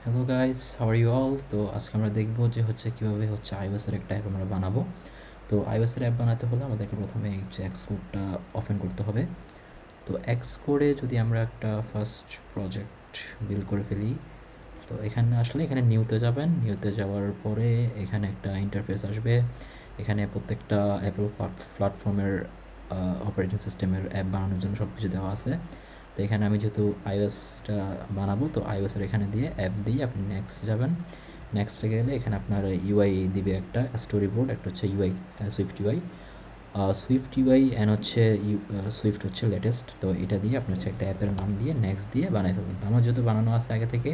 Hello guys, how are you all? তো আজকে আমরা দেখব যে কীভাবে iOS এর একটা অ্যাপ আমরা বানাবো। তো iOS এর অ্যাপ বানাতে হলে আমাদেরকে প্রথমে Xcode ওপেন করতে হবে। তো Xcode যদি আমরা একটা ফার্স্ট প্রজেক্ট বিল্ড করে ফেলি, তো এখানে আসলে এখানে নিউতে যাবেন। নিউতে যাওয়ার পরে এখানে একটা ইন্টারফেস আসবে। এখানে প্রত্যেকটা অ্যাপল প্ল্যাটফর্মের অপারেটিং সিস্টেমের অ্যাপ বানানোর জন্য সব কিছু দেওয়া আছে। তো এখানে আমি যেহেতু iOS-টা বানাবো, তো iOS-এর এখানে দিয়ে অ্যাপ দিয়ে আপনি নেক্সট যাবেন। নেক্সটে গেলে এখানে আপনার ইউআই দিবে, একটা স্টোরি বোর্ড, একটা হচ্ছে UI, Swift UI. Swift UI and Swift হচ্ছে লেটেস্ট। তো এটা দিয়ে আপনি একটা অ্যাপের নাম দিয়ে নেক্সট দিয়ে বানাই ফেলবেন। তো আমার যেহেতু বানানো আছে আগে থেকে,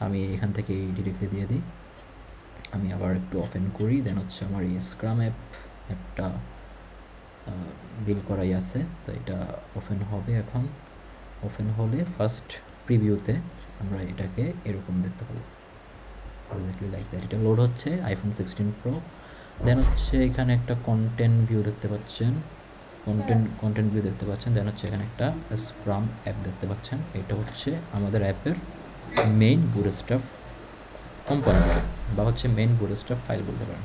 আমি এখান থেকে ডিরেক্টলি দিয়ে দিই। আমি আবার একটু ওপেন করি, দেন আমার এই স্ক্রাম অ্যাপটা বিল্ড করাই আছে। তো এটা ওপেন হবে। এখন ওপেন হলে ফার্স্ট প্রিভিউতে আমরা এটাকে এরকম দেখতে পাবো, এক্স্যাক্টলি লাইক দ্যাট। এটা লোড হচ্ছে iPhone 16 Pro। দেন এখানে একটা কন্টেন্ট ভিউ দেখতে পাচ্ছেন, কন্টেন্ট ভিউ দেখতে পাচ্ছেন। দেন এখানে একটা স্ক্রাম অ্যাপ দেখতে পাচ্ছেন। এটা হচ্ছে আমাদের অ্যাপের মেইন বুটস্ট্র্যাপ কম্পোনেন্ট বা মেইন বুটস্ট্র্যাপ ফাইল বলতে পারেন।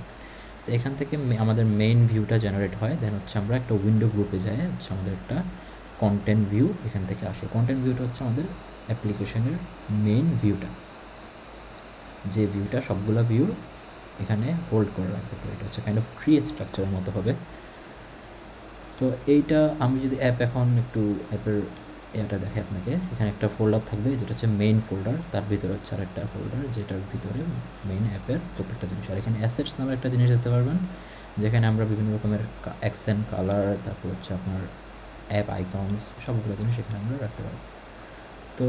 তো এখান থেকে আমাদের মেইন ভিউটা জেনারেট হয়। দেন আমরা একটা উইন্ডো গ্রুপে যাই, আমাদের একটা কন্টেন্ট ভিউ এখান থেকে আসে। কন্টেন্ট ভিউটা আমাদের অ্যাপ্লিকেশনের মেইন ভিউটা, যে ভিউটা সবগুলো ভিউ এখানে হোল্ড করে রাখবে। তো এটা কাইন্ড অফ ট্রি স্ট্রাকচারের মতো হবে। সো এইটা আমি যদি এখন একটু অ্যাপের এটা দেখে আপনাকে, এখানে একটা ফোল্ডার থাকবে যেটা মেইন ফোল্ডার, তার ভিতরে আরেকটা ফোল্ডার যেটার ভিতরে মেইন অ্যাপের প্রত্যেকটা জিনিস। আর এখানে অ্যাসেটস নামের একটা জিনিস দেখতে পারবেন, যেখানে আমরা বিভিন্ন রকমের অ্যাকসেন্ট, কালার, তারপর আপনার অ্যাপ আইকনস, সবগুলো জিনিস এখানে আমরা রাখতে পারবো। তো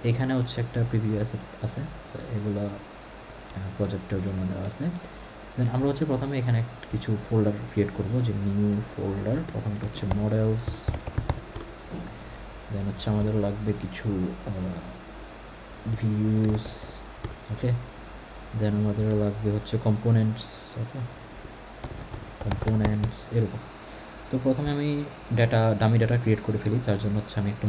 এখানে একটা প্রিভিউ অ্যাসেট আছে, তো এগুলো প্রজেক্টের জন্য দেওয়া আছে। দেন আমরা প্রথমে এখানে কিছু ফোল্ডার ক্রিয়েট করব, যে নিউ ফোল্ডার। প্রথমটা মডেলস। দেন আমাদের লাগবে কিছু ভিউস, ওকে। দেন আমাদের লাগবে কম্পোনেন্টস, ওকে, কম্পোনেন্টস এরকম। তো প্রথমে আমি ডামি ডাটা ক্রিয়েট করে ফেলি। তার জন্য আমি একটা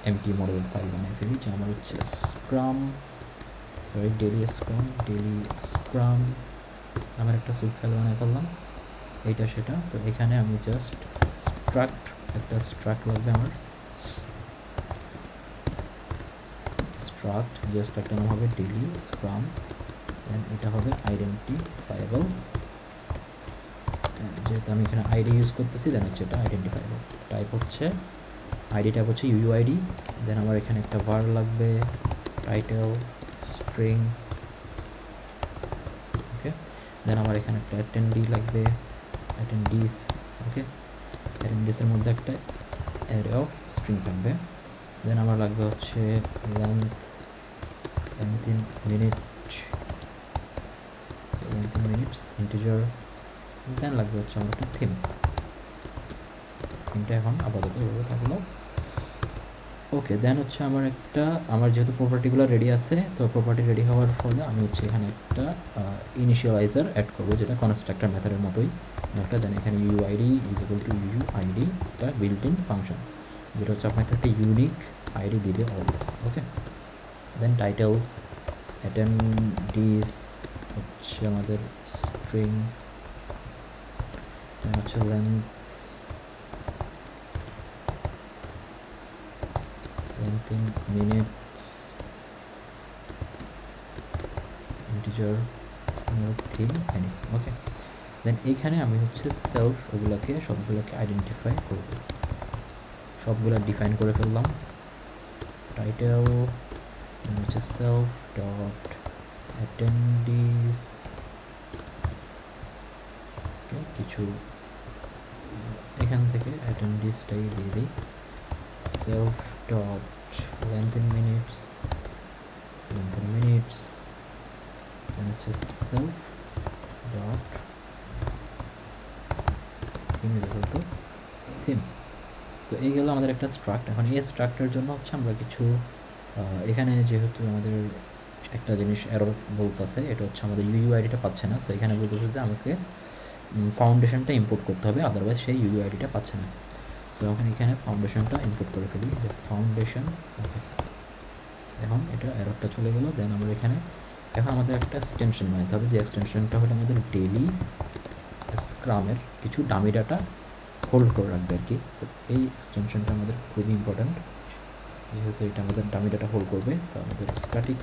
এমটি মডেল ফাইল বানিয়ে ফেলি, যে আমার ডেলি স্ক্রাম আমার একটা সুইফট ফাইল বানিয়ে ফেললাম, এইটা সেটা। তো এখানে আমি জাস্ট একটা স্ট্রাক্ট লাগবে আমার। জাস্ট একটা নাম হবে ডেলি স্ক্রাম, দেন এটা হবে আইডেন্টিফাইবল। যেহেতু আমি এখানে আইডি ইউজ করতেছি, দেন এটা identifiable. Type ID type UUID। দেন আমার এখানে একটা var লাগবে, টাইটেল, স্ট্রিং, ওকে। দেন আমার এখানে একটা অ্যাটেন্ডি লাগবে, অ্যাটেন্ডিস, ওকে। অ্যাটেন্ডিসের মধ্যে একটা অ্যারে অফ স্ট্রিং থাকবে। দেন আমার লাগবে লেন্থ ইন মিনিটস ইন্টিজার। দেন লাগবে আমার একটা থিমটা এখন আপাতত এভাবে থাকলো, ওকে। দেন আমার যেহেতু প্রপার্টিগুলো রেডি আছে, তো প্রপার্টি রেডি হওয়ার ফলে আমি এখানে একটা ইনিশিয়ালাইজার অ্যাড করবো, যেটা কনস্ট্রাক্টর মেথডের মতোই একটা। দেন এখানে UUID is equal to UUID, একটা বিল্ট ইন ফাংশন, যেটা আপনাকে একটা ইউনিক আইডি দিবে always, okay. Then title, attendees আমাদের string, then length in minutes integer, theme, any, okay. Then এইখানে আমি সেলফ সবগুলোকে আইডেন্টিফাই করব, সবগুলো ডিফাইন করে ফেললাম। টাইটেল সেলফ ডট অ্যাটেন্ডিস, কিছু এখান থেকে অ্যাটেন্ডিসটাই দিয়ে দিই। Self dot length in minutes, self dot theme is equal two theme. তো এই গেল আমাদের একটা স্ট্রাক্ট। এখন এই স্ট্রাক্টের জন্য আমরা কিছু এখানে যেহেতু আমাদের একটা জিনিস এরর বলতেছে, এটা আমাদের UUID-টা পাচ্ছে না। সো এখানে বলতেছে যে আমাকে ফাউন্ডেশনটা ইম্পোর্ট করতে হবে, আদারওয়াইজ সেই UUID-টা পাচ্ছে না। সো এখানে ফাউন্ডেশনটা ইম্পোর্ট করে ফেলি, যে ফাউন্ডেশন, ওকে। এখন এটা এররটা চলে গেল। দেন আমরা এখানে এখন আমাদের একটা এক্সটেনশন বানাতে হবে, যে এক্সটেনশনটা হলো আমাদের ডেইলি স্ক্রামের কিছু ডামি ডাটা হোল্ড করে রাখবে আর কি। তো এই এক্সটেনশনটা আমাদের খুবই ইম্পর্ট্যান্ট, যেহেতু এটা আমাদের ডামি ডাটা হোল্ড করবে। তো আমাদের স্ট্যাটিক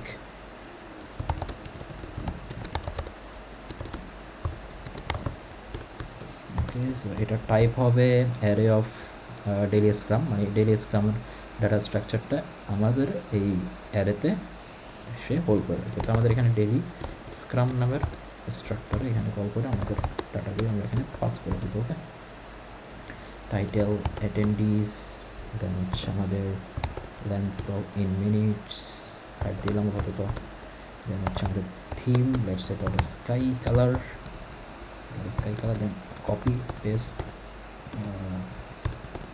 ওকে, সো এটা টাইপ হবে অ্যারে অফ ডেইলি স্ক্রাম, মানে ডেইলি স্ক্রামের ডাটা স্ট্রাকচারটা আমাদের এই অ্যারেতে সে হোল্ড করে রাখবে। তো আমাদের এখানে ডেইলি স্ক্রাম নামের স্ট্রাকচারে এখানে কল করে আমাদের ডাটাগুলো আমরা এখানে পাস করে দেবো। ওকে, টাইটেল অ্যাটেন্ডিস, দেন হচ্ছে আমাদের length of in minutes height দিলাম আপাতত, দেন হচ্ছে আমাদের theme, let's set out sky colour, then copy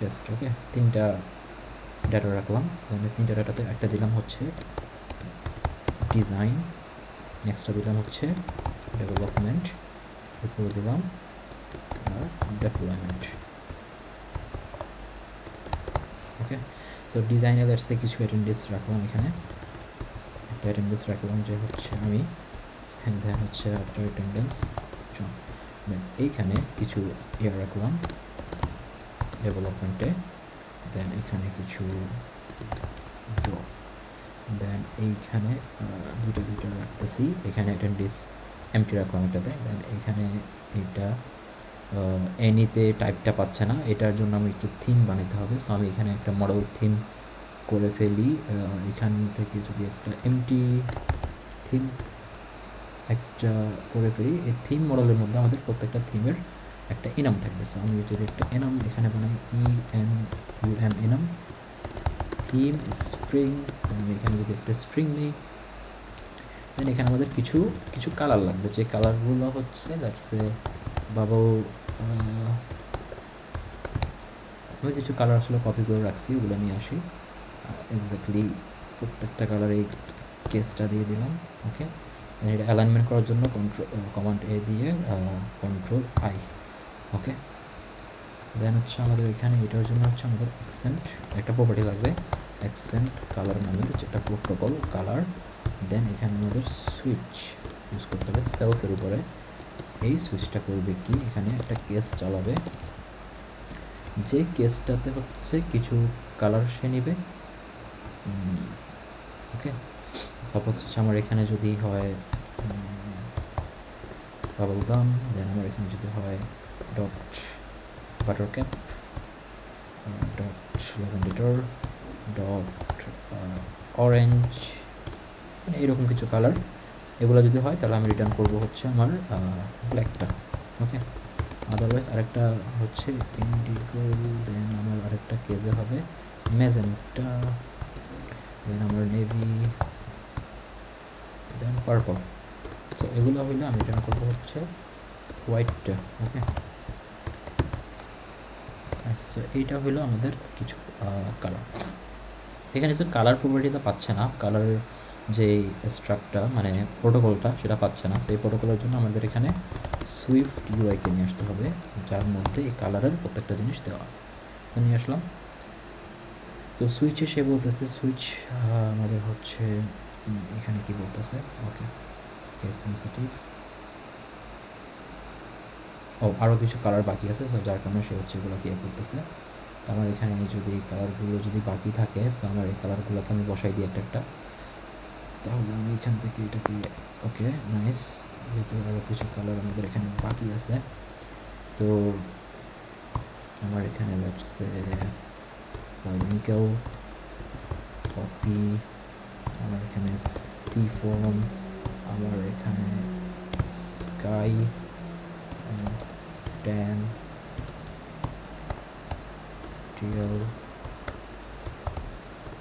paste okay, তিনটা ডাটা রাখলাম। দেন তিনটা ডাটাতে একটা দিলাম হচ্ছে ডিজাইন, নেক্সটটা দিলাম হচ্ছে ডেভেলপমেন্ট, এরপরে দিলাম আর ডেপ্লয়মেন্ট। ওকে, সো ডিজাইনে লেটসে কিছু অ্যাটেন্ডেন্স রাখলাম, এখানে একটা অ্যাটেন্ডেন্স রাখলাম যে হচ্ছে আমি, দেন হচ্ছে একটা অ্যাটেন্ডেন্স, দেন এইখানে কিছু ইয়ার রাখলাম ডেভেলপমেন্টে, দেন এখানে কিছু জব, দেন এইখানে দুইটা রাখতেছি, এখানে অ্যাটেন্ডেন্স এমটি রাখলাম এটাতে। দেন এখানে এটা এনিতে টাইপটা পাচ্ছে না, এটার জন্য আমি একটু থিম বানাতে হবে। সো আমি এখানে একটা মডেল থিম করে ফেলি, এখান থেকে যদি একটা এমটি থিম একটা করে ফেলি, এই থিম মডেলের মধ্যে আমাদের প্রত্যেকটা থিমের একটা ইনাম থাকবে। সো আমি যদি একটা ইনাম এখানে বানাই, ENUM ইনাম থিম স্ট্রিং, আমি এখানে যদি একটা স্ট্রিং নিই, দেন এখানে আমাদের কিছু কালার লাগবে, যে কালারগুলো হচ্ছে দ্যাটস এ বাবল, আমি কিছু কালার আসলে কপি করে রাখছি, ওগুলো নিয়ে আসি এক্স্যাক্টলি প্রত্যেকটা কালার এই কেসটা দিয়ে দিলাম। ওকে, এটা অ্যালাইনমেন্ট করার জন্য কমান্ড এ দিয়ে কন্ট্রোল আই। ওকে, দেন হচ্ছে আমাদের এখানে এটার জন্য হচ্ছে আমাদের অ্যাকসেন্ট একটা প্রপার্টি লাগবে, অ্যাকসেন্ট কালার নামের যেটা প্রোটোকল কালার। দেন এখানে আমাদের সুইচ ইউজ করতে হবে সেলফের উপরে, এই সুইচটা করবে কি, এখানে একটা কেস চালাবে, যে কেসটাতে হচ্ছে কিছু কালার সে নেবে। ওকে, সাপোজ হচ্ছে আমার এখানে যদি হয় বাবল গাম, দেন আমার এখানে যদি হয় dot butter cap, dot lavender, dot orange, মানে এরকম কিছু কালার, এগুলো যদি হয় তাহলে আমি রিটার্ন করবো হচ্ছে আমার ব্ল্যাকটা। ওকে, আদারওয়াইজ আরেকটা হচ্ছে ইন্ডিগো, দেন আমার আরেকটা কেজে হবে ম্যাজেন্টা, দেন আমার নেভি, দেন পার্পল। তো এগুলো হইলে আমি রিটার্ন করবো হচ্ছে হোয়াইটটা। ওকে, সো এইটা হইলো আমাদের কিছু কালার। এখানে যে কালার প্রপার্টিটা পাচ্ছে না, কালার যে স্ট্রাকচার মানে প্রোটোকলটা সেটা পাচ্ছে না, সেই প্রোটোকলের জন্য আমাদের এখানে সুইফট ইউআইকে নিয়ে আসতে হবে, যার মধ্যে এই কালারের প্রত্যেকটা জিনিস দেওয়া আছে। তো নিয়ে আসলাম। তো সুইচে সে বলতেছে সুইচ আমাদের হচ্ছে এখানে কি বলতেছে, ওকে কেস সেন্সিটিভ, ও আরও কিছু কালার বাকি আছে, সো যার কারণে সে হচ্ছে এগুলো কি করতেছে। তো আমার এখানে যদি কালারগুলো যদি বাকি থাকে, সো আমার এই কালারগুলোকে আমি বসাই দিই একটা, তাহলে আমি এখান থেকে এটাকে ওকে নাইস, যেহেতু আরও কিছু কালার আমাদের এখানে বাকি আছে। তো আমার এখানে লেটস সে নিকেল, কপি, আমার এখানে সি ফোন, আমার এখানে স্কাই, ট্যান, টিএল,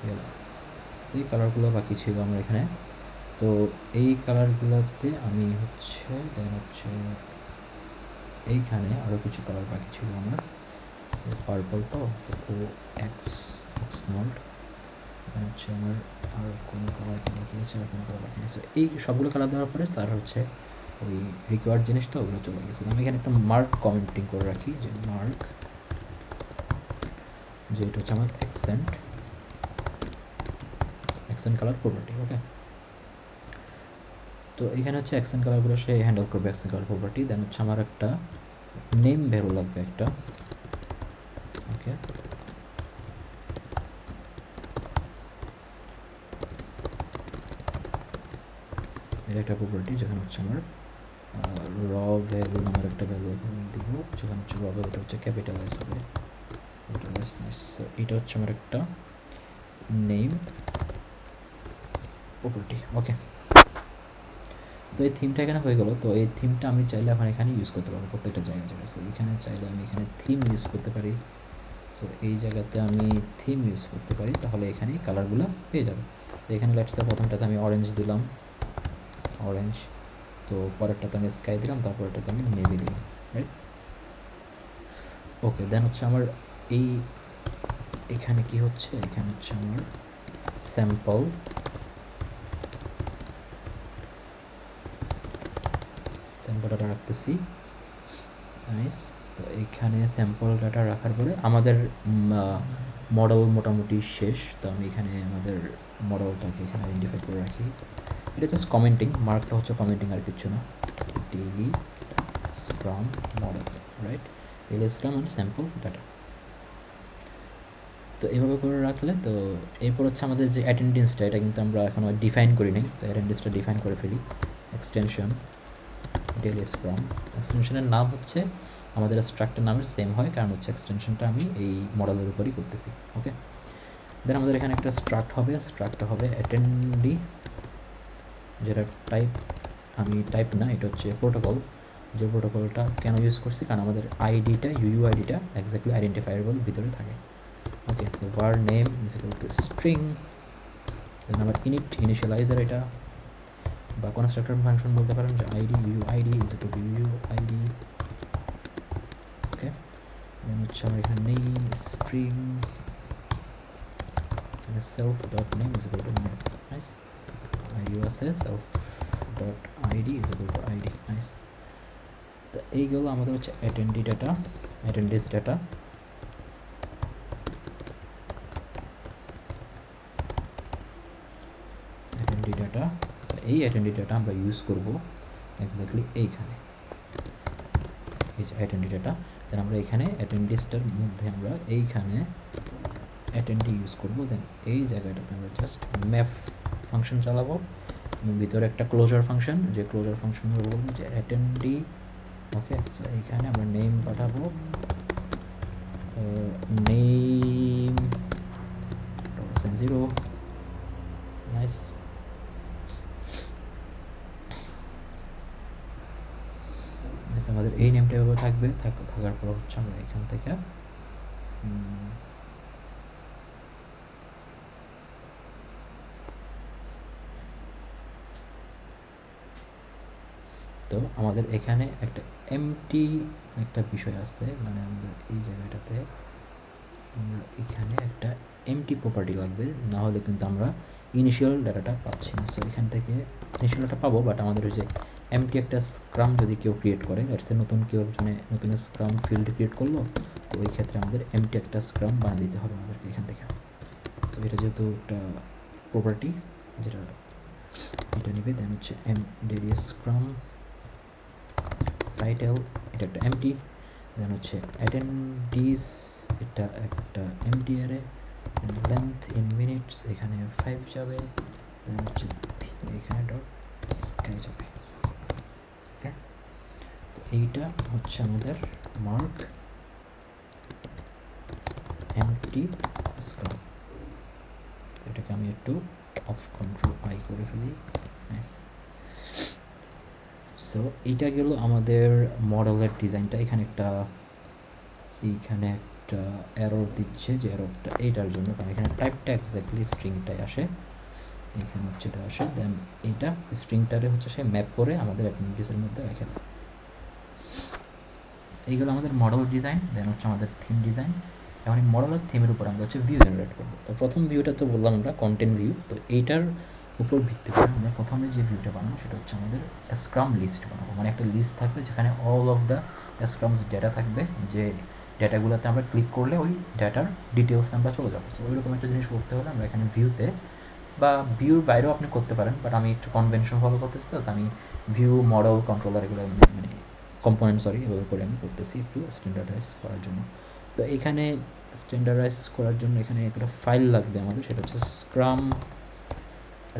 ইয়েলো, তো এই কালারগুলো বাকি ছিল আমার এখানে। তো এই কালারগুলোতে আমি হচ্ছে দেন হচ্ছে এইখানে আরও কিছু কালার বাকি ছিল আমার, পার্পল, তো ও এক্স নট, দেন হচ্ছে আমার আর কোনো কালার বাকি আছে, আর কোনো কালার বাকি আছে। এই সবগুলো কালার দেওয়ার পরে তার হচ্ছে ওই রিকোয়ার্ড জিনিসটা ওগুলো চলে গেছে। আমি এখানে একটা মার্ক কমেন্টিং করে রাখি, যে মার্ক, যে এটা হচ্ছে আমার অ্যাকসেন্ট কালার প্রপার্টি। ওকে, তো এখানে হচ্ছে অ্যাকসেন্ট কালারগুলো সে হ্যান্ডেল করবে, অ্যাকসেন্ট কালার প্রপার্টি। দেন হচ্ছে আমার একটা নেম ভ্যালু লাগবে একটা। ওকে, এটা একটা প্রপার্টি যেখানে হচ্ছে আমার র ভ্যালু নামের একটা ভ্যালু এখানে দিব, যেখানে হচ্ছে র ভ্যালুটা হচ্ছে ক্যাপিটালাইজ হবে, ক্যাপিটালাইজ। সো এটা হচ্ছে আমার একটা নেম প্রপার্টি। ওকে, তো এই থিমটা এখানে হয়ে গেল। তো এই থিমটা আমি চাইলে এখন এখানে ইউজ করতে পারবো প্রত্যেকটা জায়গায় জায়গায়। সো এখানে চাইলে আমি এখানে থিম ইউজ করতে পারি। সো এই জায়গাতে আমি থিম ইউজ করতে পারি, তাহলে এখানে কালারগুলো পেয়ে যাবে। তো এখানে লেটসে প্রথমটাতে আমি অরেঞ্জ দিলাম, অরেঞ্জ। তো পরেরটাতে আমি স্কাই দিলাম, তারপরেরটাতে আমি নেভি দিলাম, রাইট? ওকে, দেন হচ্ছে আমার এই এখানে কি হচ্ছে, এখানে হচ্ছে আমার স্যাম্পল ডাটা রাখতেছি। নাইস। তো এইখানে স্যাম্পল ডাটা রাখার পরে আমাদের মডেল মোটামুটি শেষ। তো আমি এখানে আমাদের মডেলটাকে এখানে আইডেন্টিফাই করে রাখি। এটা জাস্ট কমেন্টিং, মার্কটা হচ্ছে কমেন্টিং, আর কিছু না। Daily scrum model, right? Daily scrum and sample data. তো এইভাবে করে রাখলে, তো এরপর হচ্ছে আমাদের যে অ্যাটেন্ডেন্সটা, এটা কিন্তু আমরা এখনও ডিফাইন করি নাই। তো অ্যাটেন্ডেন্সটা ডিফাইন করে ফেলি। এক্সটেনশন ডেইলি স্ক্রাম, এক্সটেনশনের নাম হচ্ছে আমাদের স্ট্রাকচার নামের সেম হয়, কারণ হচ্ছে এক্সটেনশনটা আমি এই মডেলের উপরই করতেছি। ওকে, দেন আমাদের এখানে একটা স্ট্রাকটা হবে অ্যাটেন্ডি, যেটা আমি টাইপ না, এটা হচ্ছে প্রোটোকল। যে প্রোটোকলটা কেন ইউজ করছি, কারণ আমাদের আইডিটা, ইউইউ আইডিটা এক্স্যাক্টলি আইডেন্টিফায়াবল ভিতরে থাকে। Okay, so var name is equal to string. Then আমার ইনিশিয়ালাইজার, এটা বা কনস্ট্রাক্টর ফাংশন বলতে পারেন, যে ID U ID is equal to U ID. Okay, then হচ্ছে আমার এখানে name string self dot name is equal to name. Nice. id আছে self dot id is equal to id. Nice. তো এইগুলো আমাদের হচ্ছে অ্যাটেন্ডি ডাটা, অ্যাটেন্ডেন্স ডাটা। অ্যাটেন্ডি ডাটা, এই অ্যাটেন্ডি data আমরা ইউজ করব এক্স্যাক্টলি এইখানে, এই যে অ্যাটেন্ডি ডাটা। দেন আমরা এখানে অ্যাটেন্ডেন্সটার মধ্যে আমরা এইখানে অ্যাটেন্ডি ইউজ করব। দেন এই জায়গাটাতে আমরা জাস্ট ম্যাপ ফাংশন চালাবো, ভিতরে একটা ক্লোজার ফাংশন, যে ক্লোজার ফাংশন বলবো যে অ্যাটেন্ডি। ওকে, সো এইখানে আমরা নেম পাঠাবো, নেম 0। নাইস। আমাদের এই নেমটা এভাবে থাকবে, থাকার পর হচ্ছে আমরা এখান থেকে তো আমাদের এখানে একটা এমটি একটা বিষয় আছে, মানে আমাদের এই জায়গাটাতে আমরা এখানে একটা এমটি প্রপার্টি লাগবে, না হলে কিন্তু আমরা ইনিশিয়াল ডাটাটা পাচ্ছি না। সো এখান থেকে ইনিশিয়াল ডাটা পাবো, বাট আমাদের ওই যে এমটি একটা স্ক্রাম যদি কেউ ক্রিয়েট করে, লেটসে নতুন কেউ একজনে নতুন স্ক্রাম ফিল্ড ক্রিয়েট করলো, তো ওই ক্ষেত্রে আমাদের এমটি একটা স্ক্রাম বানিয়ে দিতে হবে আমাদেরকে এখান থেকে। সো এটা যেহেতু একটা প্রপার্টি, যেটা এটা নেবে, দেন হচ্ছে ডেইলি স্ক্রাম টাইটেল, এটা একটা এমটি। দেন হচ্ছে অ্যাটেন্ডিস, এটা একটা empty array. Then length in minutes, এখানে 5 যাবে। দেন হচ্ছে এখানে ডট স্কাই যাবে। ওকে, তো এইটা হচ্ছে আমাদের মার্ক এমটি স্ক্রাম। এটাকে আমি একটু অফ কন্ট্রোল আই করে ফেলি। নাইস। সো এইটা গেল আমাদের মডেলের ডিজাইনটা। এইখানে একটা এরর দিচ্ছে, যে এররটা এইটার জন্য, কারণ এখানে টাইপটা এক্স্যাক্টলি স্ট্রিংটাই আসে, এখানে হচ্ছে এটা আসে। দেন এইটা স্ট্রিংটারে হচ্ছে সে ম্যাপ করে আমাদের অ্যাটেন্ডেন্সের মধ্যে রেখে দেয়। এইগুলো আমাদের মডেল ডিজাইন। দেন হচ্ছে আমাদের থিম ডিজাইন। এখন এই মডেল আর থিমের উপর আমরা হচ্ছে ভিউ জেনারেট করবো। তো প্রথম ভিউটা তো বললাম আমরা কন্টেন্ট ভিউ। তো এইটার উপর ভিত্তি করে আমরা প্রথমে যে ভিউটা বানাবো সেটা হচ্ছে আমাদের স্ক্রাম লিস্ট বানাবো, মানে একটা লিস্ট থাকবে যেখানে অল অফ দ্য স্ক্রামস ডেটা থাকবে, যে ডেটাগুলোতে আমরা ক্লিক করলে ওই ডেটার ডিটেলস আমরা চলে যাবো। সো ওইরকম একটা জিনিস করতে হলে আমরা এখানে ভিউতে বা ভিউর বাইরেও আপনি করতে পারেন, বাট আমি একটু কনভেনশন ফলো করতেছি, তো আমি ভিউ, মডেল, কন্ট্রোলার এগুলো মানে কম্পোনেন্ট এভাবে করে আমি করতেছি একটু স্ট্যান্ডার্ডাইজ করার জন্য। তো এখানে স্ট্যান্ডার্ডাইজ করার জন্য এখানে একটা ফাইল লাগবে আমাদের, সেটা হচ্ছে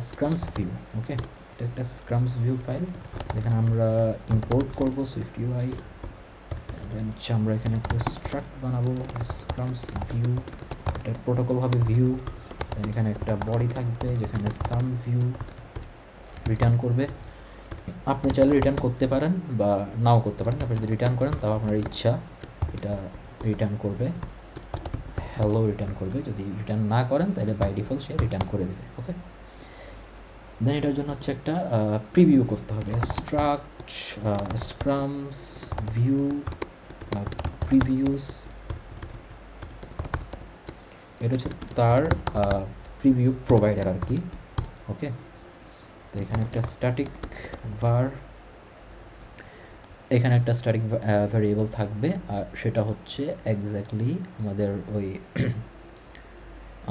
স্ক্রামস ভিউ। ওকে, এটা একটা স্ক্রামস ভিউ ফাইল, যেখানে আমরা ইম্পোর্ট করব সুইফট ইউআই। দেন হচ্ছে আমরা এখানে একটা স্ট্রাক্ট বানাবো স্ক্রামস ভিউ, এটা প্রোটোকল হবে ভিউ। দেন এখানে একটা বডি থাকবে যেখানে সাম ভিউ রিটার্ন করবে। আপনি চাইলে রিটার্ন করতে পারেন বা নাও করতে পারেন। আপনি যদি রিটার্ন করেন তাও আপনার ইচ্ছা, এটা রিটার্ন করবে, হ্যালো রিটার্ন করবে। যদি রিটার্ন না করেন তাহলে বাই ডিফল্ট সে রিটার্ন করে দেবে। ওকে, দেন এটার জন্য হচ্ছে একটা প্রিভিউ করতে হবে, স্ক্রামস ভিউ প্রিভিউস, এটা হচ্ছে তার প্রিভিউ প্রোভাইডার আর কি। ওকে, তো এখানে একটা স্ট্যাটিক var, এখানে একটা স্ট্যাটিক ভ্যারিয়েবল থাকবে, আর সেটা হচ্ছে এক্স্যাক্টলি আমাদের ওই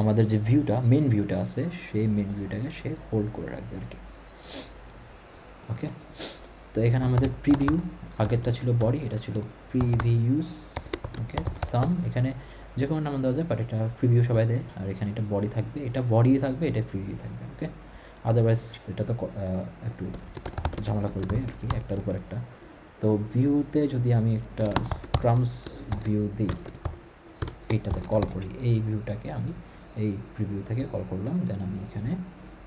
আমাদের যে ভিউটা, মেন ভিউটা আছে, সেই মেন ভিউটাকে সে হোল্ড করে রাখবে আর কি। ওকে, তো এখানে আমাদের প্রিভিউ, আগেরটা ছিল বডি, এটা ছিল প্রিভিউস। ওকে, সাম, এখানে যে কোনো নাম দেওয়া যায়, বাট এটা প্রিভিউ সবাই দেয়। আর এখানে এটা বডি থাকবে, এটা বডি থাকবে, এটা প্রিভিউ থাকবে। ওকে, আদারওয়াইজ এটা তো একটু ঝামেলা করবে আর কি, একটার উপর একটা। তো ভিউতে যদি আমি একটা স্ক্রামস ভিউ দিই, এইটাতে কল করি, এই ভিউটাকে আমি এই প্রিভিউ থেকে কল করলাম, দেন আমি এখানে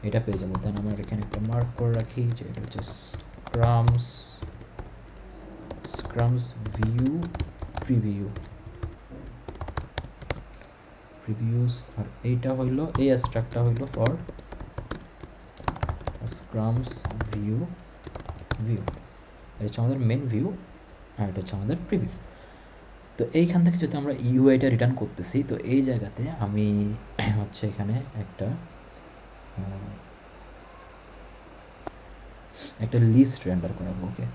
এটা পেয়ে যাবো। দেন আমার এখানে একটা মার্ক করে রাখি যে এটা হচ্ছে স্ক্রামস ভিউ প্রিভিউস। আর এইটা হইলো, এই স্ট্রাকটা হইলো ফর স্ক্রামস ভিউ। এটা হচ্ছে আমাদের মেন ভিউ, আর এটা হচ্ছে আমাদের প্রিভিউ। তো এইখান থেকে যদি আমরা ইউআইটা রিটার্ন করতেছি, তো এই জায়গাতে আমি হচ্ছে এখানে একটা লিস্ট রেন্ডার করাবো। ওকে,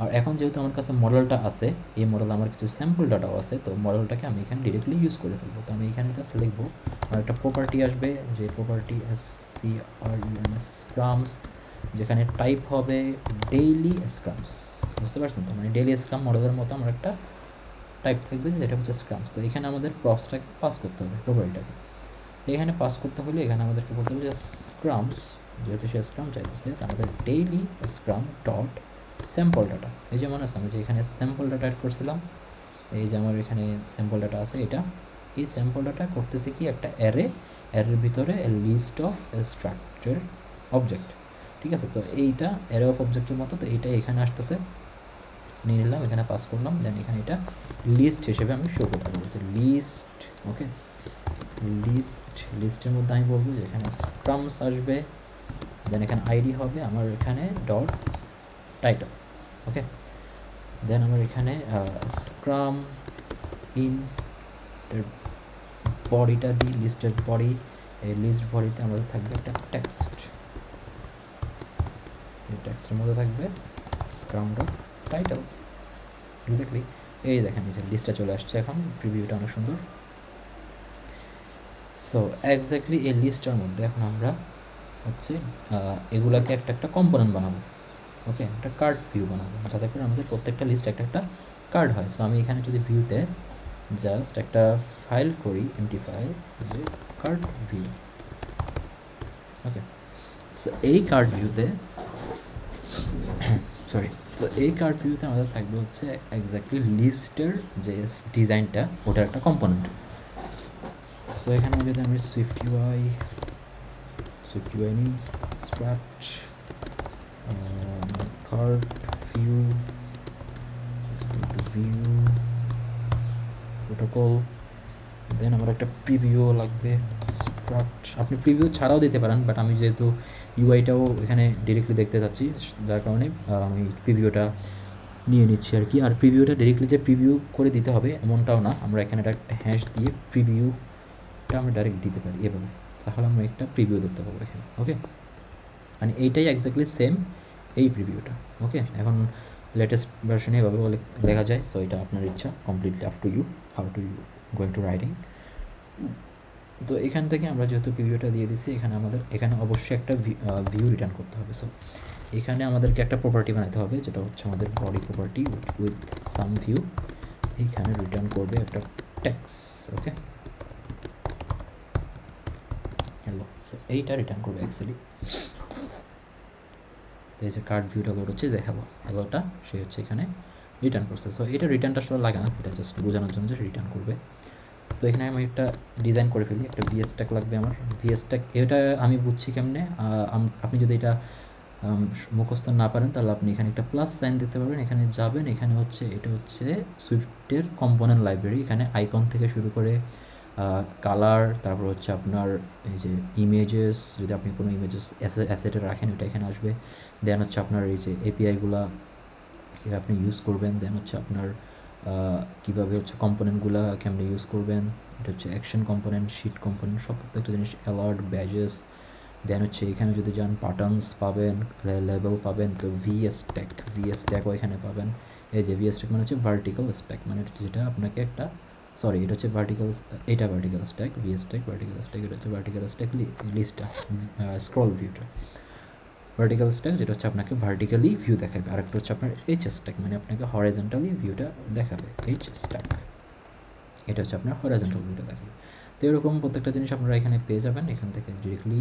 আর এখন যেহেতু আমার কাছে মডেলটা আছে, এই মডেল আমার কিছু স্যাম্পল ডাটাও আছে, তো মডেলটাকে আমি এখানে ডিরেক্টলি ইউজ করে ফেলবো। তো আমি এখানে জাস্ট লিখবো, আমার একটা প্রপার্টি আসবে, যে প্রপার্টি স্ক্রামস, যেখানে টাইপ হবে ডেইলি স্ক্রামস। বুঝতে পারছেন তো, মানে ডেইলি স্ক্রাম মডেলের মতো আমার একটা টাইপ থাকবে, যেটা হচ্ছে স্ক্রামস। তো এখানে আমাদের প্রপসটাকে পাস করতে হবে, প্রপার্টিটাকে এখানে পাস করতে হলে এখানে আমাদেরকে বলতে হবে যে স্ক্রামস, যেহেতু সে স্ক্রাম চাইতেছে, তো আমাদের daily scrum dot sample data. এই যে মনে আছে আমি যে এখানে স্যাম্পল ডাটা অ্যাড করছিলাম, এই যে আমার এখানে স্যাম্পল ডাটা আছে, এটা এই স্যাম্পল ডাটা করতেছে কি একটা অ্যারের ভিতরে লিস্ট অফ স্ট্রাকচার অবজেক্ট। ঠিক আছে, তো এইটা অ্যারে অফ অবজেক্টের মতো, তো এইটা এখানে আসতেছে, নিয়ে নিলাম, এখানে পাস করলাম, দেন এখানে এটা লিস্ট হিসেবে আমি শো করতে পারবো যে লিস্ট। ওকে, লিস্টের মধ্যে আমি বলবো যে এখানে স্ক্রামস আসবে, দেন এখানে আইডি হবে আমার এখানে ডট টাইটেল। ওকে, দেন আমার এখানে স্ক্রাম ইন বডিটা দিই, লিস্টের বডি, এই লিস্ট বডিতে আমাদের থাকবে একটা টেক্সট, এই টেক্সটের মধ্যে থাকবে স্ক্রাম ডট টাইটেল। এক্স্যাক্টলি এই দেখেন এই যে লিস্টটা চলে আসছে, এখন প্রিভিউটা অনেক সুন্দর। সো এক্স্যাক্টলি এই লিস্টটার মধ্যে এখন আমরা হচ্ছে এগুলাকে একটা কম্পোনেন্ট বানাবো। ওকে, একটা কার্ড ভিউ বানাবো, যাতে করে আমাদের প্রত্যেকটা লিস্ট একটা কার্ড হয়। সো আমি এখানে যদি ভিউতে জাস্ট একটা ফাইল করি, এমটি ফাইল, যে কার্ড ভিউ। ওকে, সো এই কার্ড ভিউতে এই কার্ড ভিউতে আমাদের থাকবে হচ্ছে এক্স্যাক্টলি লিস্টের যে ডিজাইনটা, ওটার একটা কম্পোনেন্ট। সো এখানে যদি আমি সুইফট ইউআই নিই, স্ট্রাক্ট কার্ড ভিউ প্রোটোকল, দেন আমার একটা প্রিভিউ লাগবে স্ট্রাক্ট। আপনি প্রিভিউ ছাড়াও দিতে পারেন, বাট আমি যেহেতু ইউআইটাও এখানে ডিরেক্টলি দেখতে চাচ্ছি, যার কারণে আমি প্রিভিউটা নিয়ে নিচ্ছি আর কি। আর প্রিভিউটা ডিরেক্টলি যে প্রিভিউ করে দিতে হবে এমনটাও না, আমরা এখানে একটা হ্যাশ দিয়ে প্রিভিউটা আমরা ডাইরেক্ট দিতে পারি এভাবে, তাহলে আমরা একটা প্রিভিউ দেখতে পাবো এখানে। ওকে, মানে এইটাই এক্স্যাক্টলি সেম এই প্রিভিউটা। ওকে, এখন লেটেস্ট ভার্সনে এভাবে লেখা যায়। সো এটা আপনার ইচ্ছা, completely up to you, how to you going to writing. তো এখান থেকে আমরা যেহেতু প্রিভিউটা দিয়ে দিছি, এখানে অবশ্যই একটা ভিউ রিটার্ন করতে হবে। সো এখানে আমাদেরকে একটা প্রপার্টি বানাতে হবে, যেটা হচ্ছে আমাদের body property with some view. এইখানে রিটার্ন করবে একটা টেক্সট, ওকে, হ্যালো। সো এইটা রিটার্ন করবে অ্যাকচুয়ালি। তো এই যে কার্ড ভিউটা লোড হচ্ছে, যে হ্যালোটা সে হচ্ছে এখানে রিটার্ন করছে। সো এটা রিটার্নটা আসলে লাগে না, এটা জাস্ট বোঝানোর জন্য যে রিটার্ন করবে। তো এখানে আমি একটা ডিজাইন করে ফেলি, একটা ভিএস ট্যাগ লাগবে আমার। ভিএস ট্যাগ এটা আমি বুঝছি কেমনে, আপনি যদি এটা মুখস্থ না পারেন তাহলে আপনি এখানে একটা প্লাস সাইন দিতে পারবেন, এখানে যাবেন, এখানে হচ্ছে এটা হচ্ছে সুইফটের কম্পোনেন্ট লাইব্রেরি। এখানে আইকন থেকে শুরু করে কালার, তারপর হচ্ছে আপনার এই যে ইমেজেস, যদি আপনি কোনো ইমেজেস অ্যাসেটে রাখেন ওটা এখানে আসবে। দেন হচ্ছে আপনার এই যে এপিআইগুলা কীভাবে আপনি ইউজ করবেন, দেন হচ্ছে আপনার কীভাবে হচ্ছে কম্পোনেন্টগুলো কেমনে ইউজ করবেন। এটা হচ্ছে অ্যাকশন কম্পোনেন্ট, শিট কম্পোনেন্ট, সব প্রত্যেকটা জিনিস, অ্যালার্ট, ব্যাজেস। দেন হচ্ছে এখানে যদি যান প্যাটার্নস পাবেন, লেবেল পাবেন। তো ভিএস ট্যাগও এখানে পাবেন। এই যে ভিএস ট্যাগ মানে হচ্ছে ভার্টিক্যাল স্ট্যাক, মানে যেটা আপনাকে একটা এটা হচ্ছে vertical stack, VS tag vertical stack. এটা হচ্ছে ভার্টিক্যাল স্ট্যাক লিস্টটা, স্ক্রল ভিউটা ভার্টিক্যাল স্ট্যাক, যেটা হচ্ছে আপনাকে ভার্টিক্যালি ভিউ দেখাবে। আরেকটা হচ্ছে আপনার এইচ স্ট্যাক, মানে আপনাকে হরাইজন্টালি ভিউটা দেখাবে, এইচ স্ট্যাক। এটা হচ্ছে আপনার হরাইজন্টাল ভিউটা দেখাবে। তো এরকম প্রত্যেকটা জিনিস আপনারা এখানে পেয়ে যাবেন। এখান থেকে ডিরেক্টলি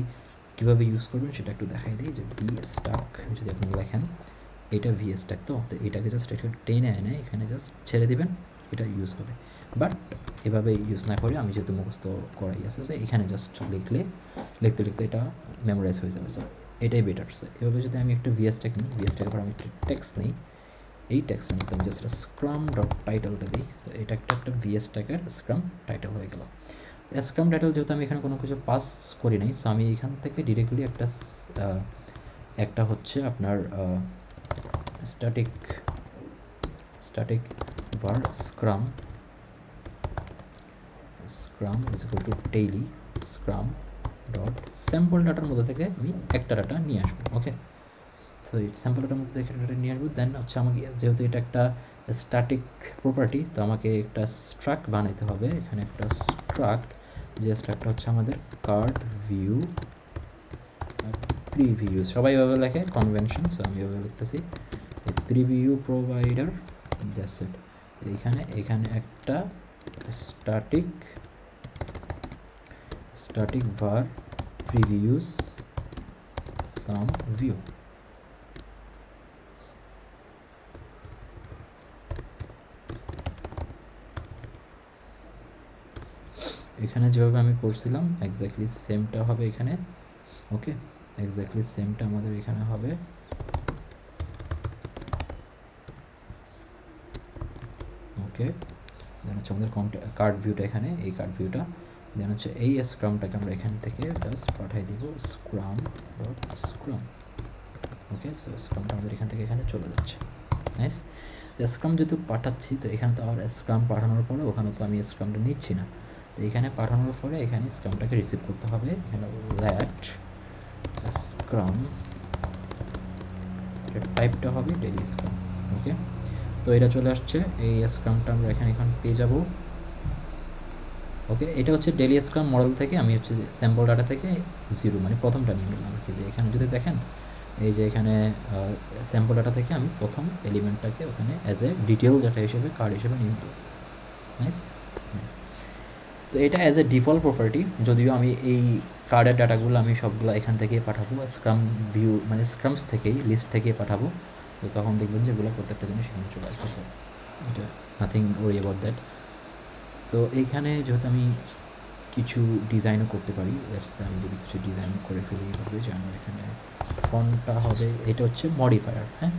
কীভাবে ইউজ করবেন সেটা একটু দেখাই দিই। যে ভিএস ট্যাগ যদি আপনি লেখেন, এটা ভিএস ট্যাগ, তো এটাকে জাস্ট একটু টেনে এনে এখানে জাস্ট ছেড়ে দিবেন, এটা ইউজ হবে। বাট এভাবে ইউজ না করে আমি যেহেতু মুখস্থ করাই আছে, যে এখানে জাস্ট লিখতে এটা মেমোরাইজ হয়ে যাবে। সো এটাই বেটার। সো এভাবে যদি আমি একটা ভিএস ট্যাগ নিই, ভিএস ট্যাগের পর আমি একটা টেক্সট নিই, এই টেক্সটের মধ্যে আমি জাস্ট স্ক্রাম ডট টাইটেলটা দিই। তো এটা একটা ভিএস ট্যাগের স্ক্রাম টাইটেল হয়ে গেল। স্ক্রাম টাইটেল যেহেতু আমি এখানে কোনো কিছু পাস করি নাই, সো আমি এখান থেকে ডিরেক্টলি একটা হচ্ছে আপনার static var scrum is equal to daily scrum dot sample ডাটার মধ্যে থেকে আমি একটা ডাটা নিয়ে আসবো। ওকে, তো এই স্যাম্পল ডাটার মধ্যে থেকে ডাটা নিয়ে আসবো। দেন হচ্ছে আমাকে, যেহেতু এটা একটা স্ট্যাটিক প্রপার্টি, তো আমাকে একটা স্ট্রাক্ট বানাইতে হবে। এখানে একটা স্ট্রাক্ট, যে স্ট্রাক্টটা হচ্ছে আমাদের কার্ড ভিউ প্রিভিউ, সবাই এভাবে লেখে কনভেনশন, সো আমি এভাবে লিখতেছি প্রিভিউ প্রোভাইডার, দ্যাটস ইট। এখানে একটা static var previews some view। এখানে যেভাবে আমি করছিলাম এক্স্যাক্টলি সেমটা হবে এখানে। ওকে, এক্স্যাক্টলি সেমটা আমাদের এখানে হবে। ওকে, দেন হচ্ছে আমাদের কার্ড ভিউটা এখানে, এই কার্ড ভিউটা। দেন হচ্ছে এই স্ক্রামটাকে আমরা এখান থেকে জাস্ট পাঠাই দিব স্ক্রাম ডট স্ক্রাম। ওকে, সো স্ক্রামটা আমাদের এখান থেকে এখানে চলে যাচ্ছে। নাইস। স্ক্রাম যেহেতু পাঠাচ্ছি, তো এখানে তো আবার স্ক্রাম পাঠানোর পরে ওখানে তো আমি স্ক্রামটা নিচ্ছি না, তো এখানে পাঠানোর পরে এখানে স্ক্রামটাকে রিসিভ করতে হবে। এখানে ল্যাট স্ক্রাম, টাইপটা হবে ডেইলি স্ক্রাম। ওকে, তো এটা চলে আসছে, এই স্ক্রামটা আমরা এখন পেয়ে যাব। ওকে, এটা হচ্ছে ডেইলি স্ক্রাম মডেল থেকে আমি হচ্ছে স্যাম্পল ডাটা থেকে 0 মানে প্রথমটা নিয়ে নিলাম। যে এখানে যদি দেখেন, এই যে এখানে স্যাম্পল ডাটা থেকে আমি প্রথম এলিমেন্টটাকে ওখানে অ্যাজ এ ডিটেল ডাটা হিসেবে, কার্ড হিসেবে নিয়ে নিলাম। নাইস। তো এটা অ্যাজ এ ডিফল্ট প্রপার্টি, যদিও আমি এই কার্ডের ডাটাগুলো আমি সবগুলো এখান থেকেই পাঠাবো, স্ক্রাম ভিউ মানে স্ক্রামস থেকেই, লিস্ট থেকেই পাঠাবো। তো তখন দেখবেন যে এগুলো প্রত্যেকটা জিনিস এখানে চলে আসবে। এটা নাথিং ওয়ারি অ্যাবাউট দ্যাট। তো এইখানে যেহেতু আমি কিছু ডিজাইনও করতে পারি, আমি যদি কিছু ডিজাইন করে ফেলি এইভাবে, যে আমার এখানে ফন্টটা হবে, এটা হচ্ছে মডিফায়ার, হ্যাঁ,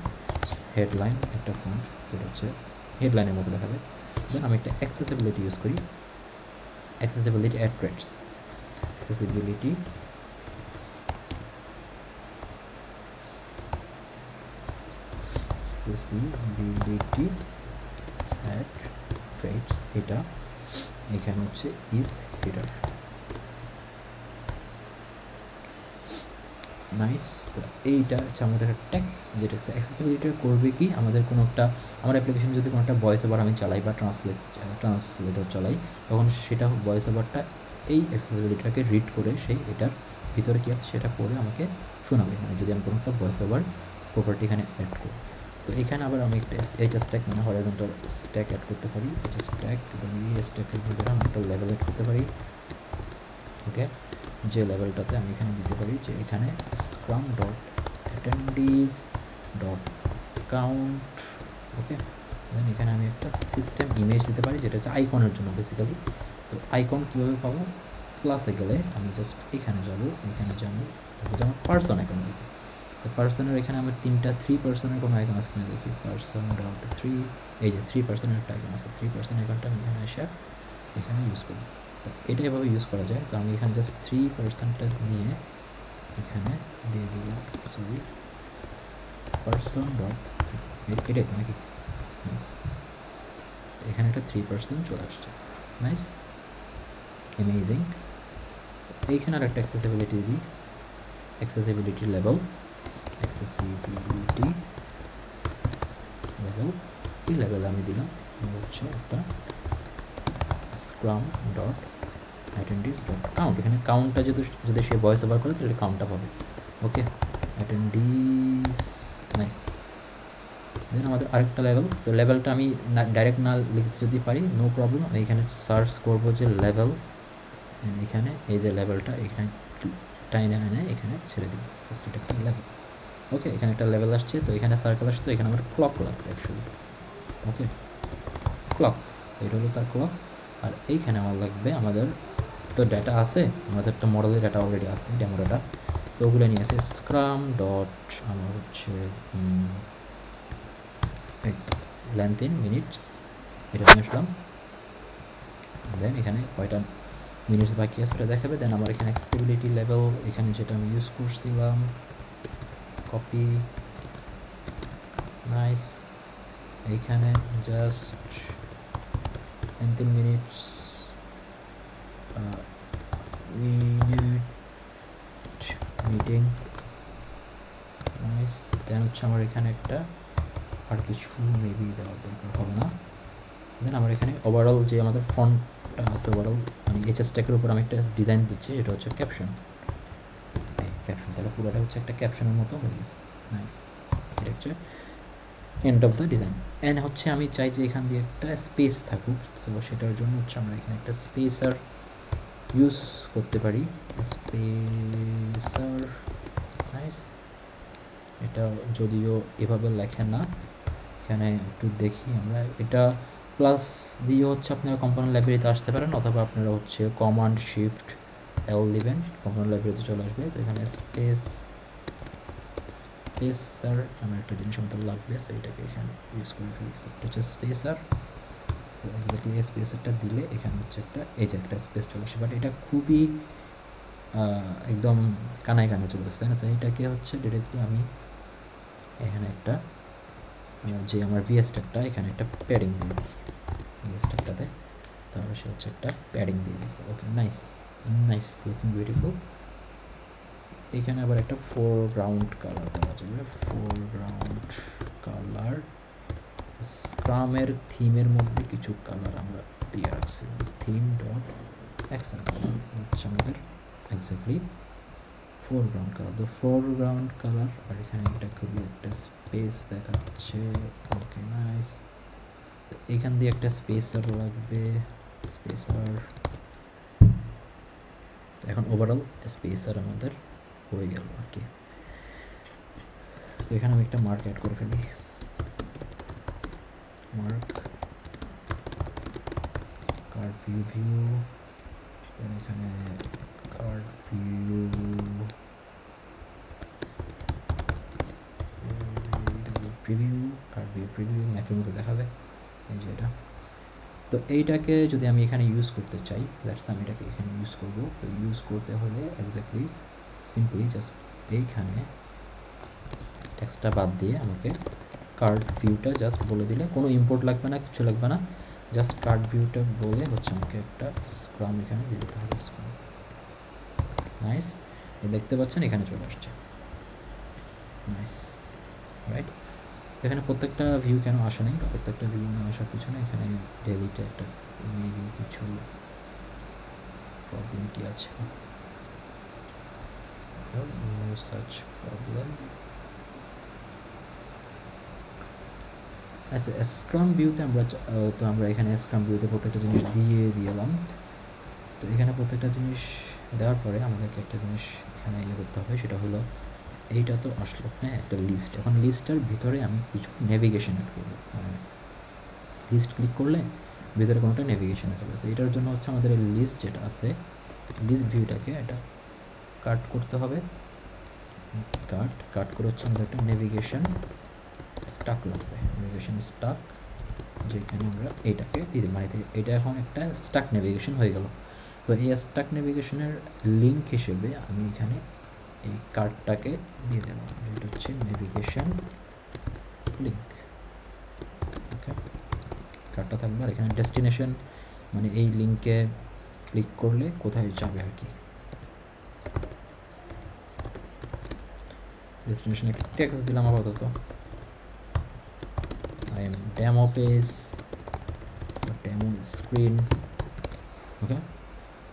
হেডলাইন একটা ফন্ট, যেটা হচ্ছে হেডলাইনের মতো দেখাবে। দেন আমি একটা অ্যাক্সেসিবিলিটি ইউজ করি, অ্যাক্সেসিবিলিটি অ্যাট্রাক্টস, অ্যাক্সেসিবিলিটি অ্যাট্রাক্টস, এটা এখানে হচ্ছে ইজ হিডার। নাইস। তো এইটা হচ্ছে আমাদের একটা ট্যাক্স, যেটা অ্যাক্সেসিবিলিটি করবে কি, আমাদের কোনো একটা, আমার অ্যাপ্লিকেশন যদি কোনো একটা ভয়েস ওভার আমি চালাই বা ট্রান্সলেটর চালাই, তখন সেটা ভয়েস ওভারটা এই অ্যাক্সেসিবিলিটিটাকে রিড করে সেই এটার ভিতরে কী আছে সেটা পড়ে আমাকে শোনাবে, মানে যদি আমি কোনো একটা ভয়েস ওভার প্রপার্টি এখানে অ্যাড করি। তো এখানে আবার আমি একটা এইচ স্ট্যাক মানে হরাইজন্টাল স্ট্যাক অ্যাড করতে পারি, এইচ স্ট্যাক, দেন এই স্ট্যাকের ভিতরে আমি একটা লেভেল অ্যাড করতে পারি। ওকে, যে লেভেলটাতে আমি এখানে দিতে পারি যে এখানে স্ক্রাম ডট অ্যাটেন্ডিস ডট কাউন্ট। ওকে, দেন এখানে আমি একটা সিস্টেম ইমেজ দিতে পারি যেটা হচ্ছে আইকনের জন্য বেসিক্যালি। তো আইকন কীভাবে পাবো, ক্লাসে গেলে আমি জাস্ট এখানে যাব, এখানে যাবো, যেমন পার্সন আইকন দেখি। তো পার্সনের এখানে আমার 3 পার্সনের কোনো আইকন আছে কিনা দেখি, পার্সন ডট 3, এই যে 3 পার্সনের একটা আইকন আছে, 3 পার্সন আইকনটা আমি এখানে এসে এখানে ইউজ করি। তো এটা এভাবে ইউজ করা যায়। তো আমি এখানে জাস্ট 3%টা নিয়ে এখানে দিয়ে দিলাম, সরি পার্সন ডট 3, এটাই তো নাকি, নাইস। এখানে একটা 3% চলে আসছে, নাইস, অ্যামেজিং। এইখানে আর একটা অ্যাক্সেসিবিলিটি দিই, অ্যাক্সেসিবিলিটি লেভেল, অ্যাক্সেসিবিলিটি লেভেল, এই লেভেলে আমি দিলাম হচ্ছে একটা স্ক্রাম ডট অ্যাটেন্ডিস ডট কাউন্ট। এখানে কাউন্টটা যদি সে ভয়েস ওভার করে তাহলে কাউন্টটা পাবে। ওকে, অ্যাটেন্ডিস, নাইস। দেন আমাদের আরেকটা লেভেল, তো লেভেলটা আমি ডাইরেক্ট না লিখতে যদি পারি নো প্রবলেম, আমি এখানে সার্চ করবো যে লেভেল, এখানে এই যে লেভেলটা এখানে টাইনে এনে এখানে ছেড়ে দিব, জাস্ট এটা একটা লেভেল। ওকে, এখানে একটা লেভেল আসছে, তো এখানে সার্কেল আসছে, তো এখানে আমার ক্লক লাগবে অ্যাকচুয়ালি। ওকে, ক্লক, এটা হলো তার ক্লক। আর এইখানে আমার লাগবে, আমাদের তো ডেটা আছে, আমাদের একটা মডেলের ডেটা অলরেডি আছে, ডেমো ডেটা, তো ওগুলো নিয়ে আসে স্ক্রাম ডট আমার হচ্ছে লেন্থ ইন মিনিটস, এটা নিয়ে আসলাম। দেন এখানে কয়টা মিনিটস বাকি আছে সেটা দেখাবে। দেন আমার এখানে অ্যাক্সেসিবিলিটি লেভেল, এখানে যেটা আমি ইউজ করছিলাম, কপি, নাইস। এইখানে জাস্ট 10 মিনিটস মিটিং, নাইস। দেন হচ্ছে আমার এখানে একটা আর কিছু মেবি দেওয়ার দরকার হবে না। দেন আমার এখানে ওভারঅল যে আমাদের ফন্টটা আছে, ওভারঅল মানে এইচ স্ট্যাকের উপর আমি একটা ডিজাইন দিচ্ছি, সেটা হচ্ছে ক্যাপশন, ক্যাপশন, তাহলে পুরোটা হচ্ছে একটা ক্যাপশনের মতো হয়ে গেছে, নাইস। এটা হচ্ছে end of the design. End হচ্ছে আমি চাই যে এখান দিয়ে একটা স্পেস থাকুক, তো সেটার জন্য হচ্ছে আমরা এখানে একটা স্পেসার ইউজ করতে পারি, স্পেসার, নাইস। এটা যদিও এভাবে লেখে না, এখানে একটু দেখি আমরা, এটা প্লাস দিয়ে হচ্ছে আপনারা কম্পোনেন্ট লাইব্রেরিতে আসতে পারেন, অথবা আপনারা হচ্ছে কমান্ড শিফট এল দিবেন, কম্পোনেন্ট লাইব্রেরিতে চলে আসবে। তো এখানে স্পেসার আমার একটা জিনিস আমাদের লাগবে, সো এটাকে এখানে ইউজ করে ফেলি, এটা হচ্ছে স্পেসার। সো এক্স্যাক্টলি এই স্পেসারটা দিলে এখানে হচ্ছে একটা এই যে একটা স্পেস চলে আসে, বাট এটা খুবই একদম কানায় কানে চলে আসছে, তাই না? তো এটাকে হচ্ছে ডিরেক্টলি আমি এখানে একটা যে আমার ভিএস ট্যাগটা এখানে একটা প্যাডিং দিয়ে দিই, ভিএস ট্যাগটাতে, তাহলে সে হচ্ছে একটা প্যাডিং দিয়ে দিয়েছে। ওকে, নাইস, নাইস, লুকিং বিউটিফুল। এখানে আবার একটা ফোরগ্রাউন্ড কালার দেওয়া যাবে, ফোরগ্রাউন্ড কালার, স্ক্রামের থিমের মধ্যে কিছু কালার আমরা দিয়ে রাখছি, থিম ডট অ্যাকশন কালার হচ্ছে আমাদের এক্স্যাক্টলি ফোরগ্রাউন্ড কালার। তো ফোরগ্রাউন্ড কালার, আর এখানে এটা খুবই একটা স্পেস দেখাচ্ছে। ওকে, নাইস। তো এখান দিয়ে একটা স্পেসার লাগবে, স্পেসার। এখন ওভারঅল স্পেসার আমাদের হয়ে গেল আর কি। তো এখানে আমি একটা মার্ক অ্যাড করে ফেলি, মার্ক কার্ড ভিউ, দেন এখানে কার্ড ভিউ প্রিভিউ ম্যাপের মধ্যে দেখাবে, এই যে এটা। তো এইটাকে যদি আমি এখানে ইউজ করতে চাই, দ্যাটস আমি এটাকে এখানে ইউজ করব। তো ইউজ করতে হলে এক্স্যাক্টলি সিম্পলি জাস্ট এইখানে টেক্সটটা বাদ দিয়ে আমাকে কার্ড ভিউটা জাস্ট বলে দিলে, কোনো ইম্পোর্ট লাগবে না, কিছু লাগবে না, জাস্ট কার্ড ভিউটা বলে হচ্ছে আমাকে একটা স্ক্রাম এখানে দিয়ে দিতে হবে, স্ক্রাম, নাইস। দেখতে পাচ্ছেন এখানে চলে আসছে, নাইস, রাইট। এখানে প্রত্যেকটা ভিউ কেন আসে নাই, প্রত্যেকটা ভিউ না আসার পিছনে এখানে ডেলিটে একটা মেবি কিছু প্রবলেম কি আছে? No such problem. আচ্ছা, স্ক্রাম ভিউতে আমরা এখানে স্ক্রাম ভিউতে প্রত্যেকটা জিনিস দিয়ে দিলাম। তো এখানে প্রত্যেকটা জিনিস দেওয়ার পরে আমাদেরকে একটা জিনিস এখানে ইয়ে করতে হবে, সেটা হলো এইটা তো আসলো, হ্যাঁ, একটা লিস্ট। এখন লিস্টটার ভিতরে আমি কিছু নেভিগেশন অ্যাড করবো, মানে লিস্ট ক্লিক করলে ভিতরে কোনোটা নেভিগেশন আছে। এটার জন্য হচ্ছে আমাদের এই লিস্ট যেটা আছে, লিস্ট ভিউটাকে এটা কাট করতে হবে। কাট করে হচ্ছে আমাদের একটা নেভিগেশন স্টাক লাগবে, নেভিগেশন স্টাক, যেখানে আমরা এটাকে দিতে মানে এটা এখন একটা স্টাক নেভিগেশন হয়ে গেল। তো এই স্টাক নেভিগেশনের লিঙ্ক হিসেবে আমি এখানে এই কার্ডটাকে দিয়ে দিলাম, যেটা হচ্ছে নেভিগেশন লিঙ্ক। ওকে, কার্ডটা থাকবে আর এখানে ডেস্টিনেশন, মানে এই লিঙ্কে ক্লিক করলে কোথায় যাবে আর কি। ডেস্টিনেশনে টেক্সট দিলাম আপাতত, I am demo page, demo screen. Okay,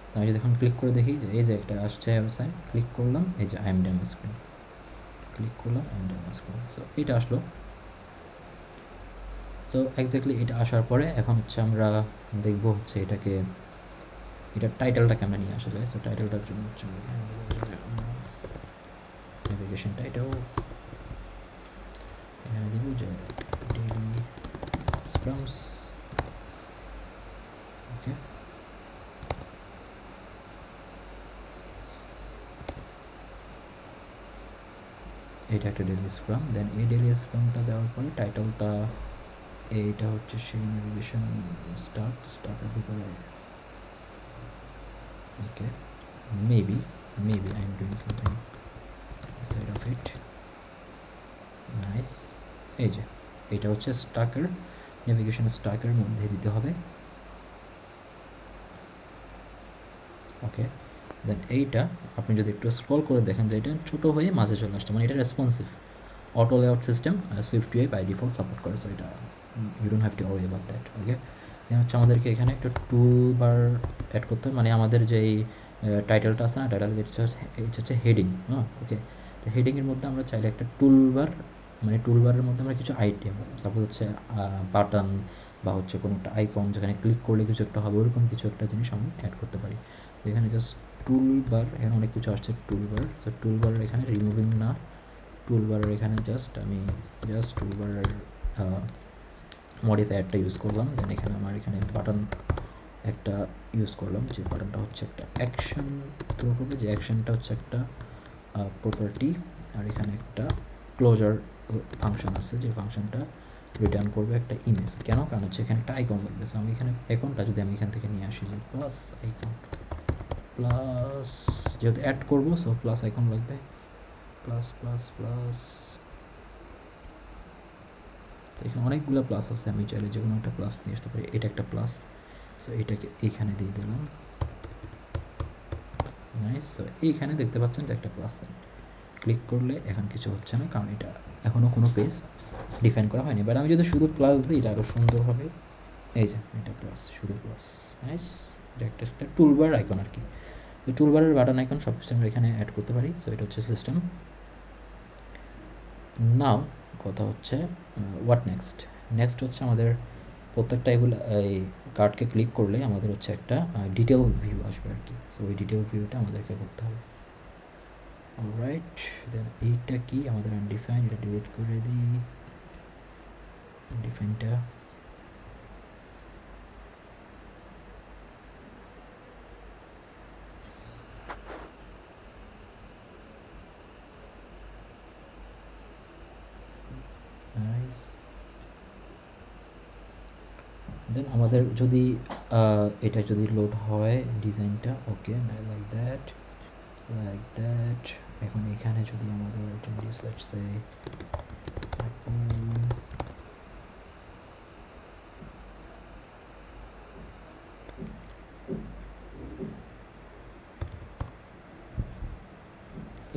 তো আমি যদি এখন ক্লিক করে দেখি যে এই যে একটা আসছে ওয়েবসাইট, ক্লিক করলাম, এই যে I am demo screen, click করলাম I am demo screen. So এটা আসলো। তো এক্স্যাক্টলি এটা আসার পরে এখন হচ্ছে আমরা দেখবো হচ্ছে এটাকে, এটার টাইটেলটা কেমন নিয়ে আসা যায়। সো টাইটেলটার জন্য হচ্ছে নেভিগেশন টাইটেল এখানে দিব যে ডেইলি স্ক্রামস। ওকে, এটা একটা ডেইলি স্ক্রাম। দেন এই ডেইলি স্ক্রামটা দেওয়ার পরে টাইটেলটা এইটা হচ্ছে সেই নেভিগেশন স্টাকের ভিতরে। ওকে, maybe I am doing something inside of it. Nice. এই যে এটা হচ্ছে স্টাকের, নেভিগেশন স্টাকের মধ্যে দিতে হবে। ওকে, দেন এইটা আপনি যদি একটু স্ক্রল করে দেখেন যে এটা ছোটো হয়ে মাঝে চলে আসছে, মানে এটা responsive auto layout system Swift UI by default support করে। সো এটা you don't have to worry about that. Okay, then হচ্ছে আমাদেরকে এখানে একটা টুল বার অ্যাড করতে হবে, মানে আমাদের যেই টাইটেলটা আছে না, টাইটেল এটা হচ্ছে হেডিং। হ্যাঁ, ওকে, তো হেডিংয়ের মধ্যে আমরা চাইলে একটা টুল বার, মানে টুল বারের মধ্যে আমরা কিছু আইটেম, সাপোজ হচ্ছে বাটন বা হচ্ছে কোনো একটা আইকন যেখানে ক্লিক করলে কিছু একটা হবে, ওরকম কিছু একটা জিনিস আমি অ্যাড করতে পারি। তো এখানে জাস্ট টুল বার, এখানে অনেক কিছু আসছে টুল বার। সো টুল বারের এখানে রিমুভিং না, টুল বারের এখানে আমি টুল বারের মডিফায়ারটা ইউজ করলাম। দেন এখানে আমার এখানে বাটন একটা ইউজ করলাম, যে বাটনটা হচ্ছে একটা অ্যাকশন থ্রো করবে, যে অ্যাকশনটা হচ্ছে একটা প্রপার্টি, আর এখানে একটা ক্লোজার ফাংশন আছে, যে ফাংশনটা রিটার্ন করবে একটা ইমেজ। কেন? কারণ হচ্ছে এখানে একটা আইকন লাগবে। সো আমি এখানে আইকনটা যদি আমি এখান থেকে নিয়ে আসি, যে প্লাস আইকন, প্লাস যেহেতু অ্যাড করবো, সো প্লাস আইকন লাগবে, প্লাস প্লাস প্লাস। তো এখানে অনেকগুলো প্লাস আছে, আমি চাইলে যে কোনো একটা প্লাস নিয়ে আসতে পারি। এটা একটা প্লাস, সো এটাকে এইখানে দিয়ে দিলাম। নাইস। সো এইখানে দেখতে পাচ্ছেন যে একটা প্লাস সাইন, ক্লিক করলে এখন কিছু হচ্ছে না, কারণ এটা এখনও কোনো পেজ ডিফাইন করা হয়নি। বাট আমি যদি শুধু প্লাস দিই এটা আরও সুন্দর হবে। এই যে এটা প্লাস, শুধু প্লাস। নাইস, এটা একটা টুলবার আইকন আর কি। তো টুলবারের বাটন আইকন সব কিছু আমরা এখানে অ্যাড করতে পারি। সো এটা হচ্ছে সিস্টেম। নাও কথা হচ্ছে হোয়াট নেক্সট হচ্ছে আমাদের প্রত্যেকটা এগুলো এই কার্ডকে ক্লিক করলে আমাদের হচ্ছে একটা ডিটেল ভিউ আসবে আর কি। সো ওই ডিটেল ভিউটা আমাদেরকে করতে হবে। অলরাইট, দেন এইটা কি আমাদের আনডিফাইন্ড, এটা ডিলিট করে দিই। আনডিফাইন্ডটা নাইস। দেন আমাদের যদি এটা যদি লোড হয় ডিজাইনটা, ওকে, লাইক দ্যাট। এখন এখানে যদি আমাদের লেটস সে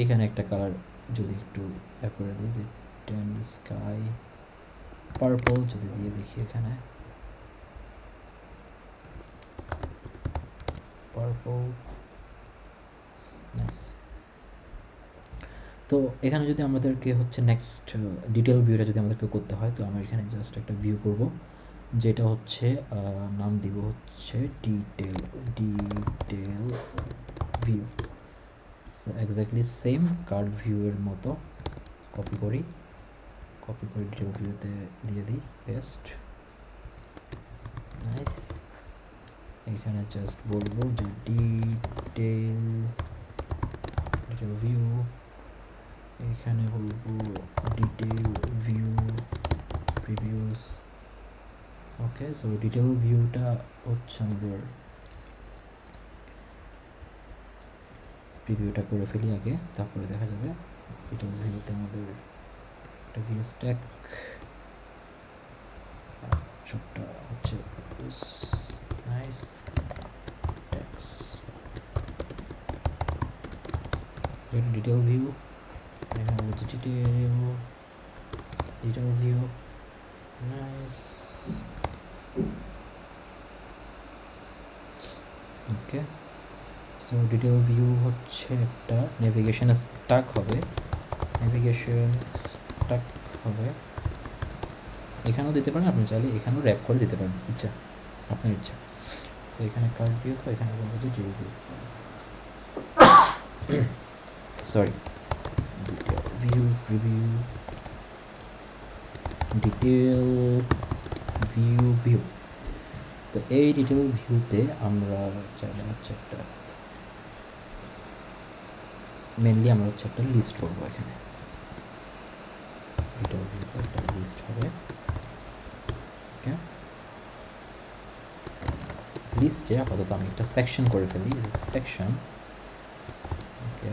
এখানে একটা কালার যদি একটু করে দিই, যে টেন স্কাই পার্পল যদি দিয়ে দেখি, এখানে পার্পল নাইস। তো এখানে যদি আমাদেরকে হচ্ছে নেক্সট ডিটেল ভিউটা যদি আমাদেরকে করতে হয়, তো আমরা এখানে জাস্ট একটা ভিউ করব, যেটা হচ্ছে নাম দিব হচ্ছে detail view. So exactly same card ভিউয়ের মতো কপি করে ডিটেল ভিউতে দিয়ে দিই, পেস্ট। নাইস। এখানে জাস্ট বলবো যে ডিটেল ভিউ, এখানে বলবো ডিটেল ভিউ প্রিভিউস। ওকে, সো ডিটেল ভিউটা হচ্ছে আমাদের প্রিভিউটা করে ফেলি আগে, তারপরে দেখা যাবে। ডিটেল ভিউতে আমাদের একটা ভিউ স্ট্যাক, সবটা হচ্ছে নাইস ট্যাক্স ডিটেল ভিউ, এখানে হচ্ছে ডিটেল ভিউ। নাইস। ওকে, সো ডিটেল ভিউ হচ্ছে একটা নেভিগেশন স্টাক হবে, এখানেও দিতে পারেন আপনি চাইলে, এখানেও র্যাপ করে দিতে পারেন, ইচ্ছা আপনার ইচ্ছা। সো এখানে কার্ড ভিউ, তো এখানে বলবো যে detail view, sorry detail view preview, detail view. তো এই ডিটেল ভিউতে আমরা চাইলে হচ্ছে একটা মেনলি আমরা হচ্ছে একটা লিস্ট করবো, এখানে ডিটেল ভিউতে একটা লিস্ট হবে। ওকে, লিস্টে আপাতত আমি একটা সেকশন করে ফেলি, সেকশন। ওকে,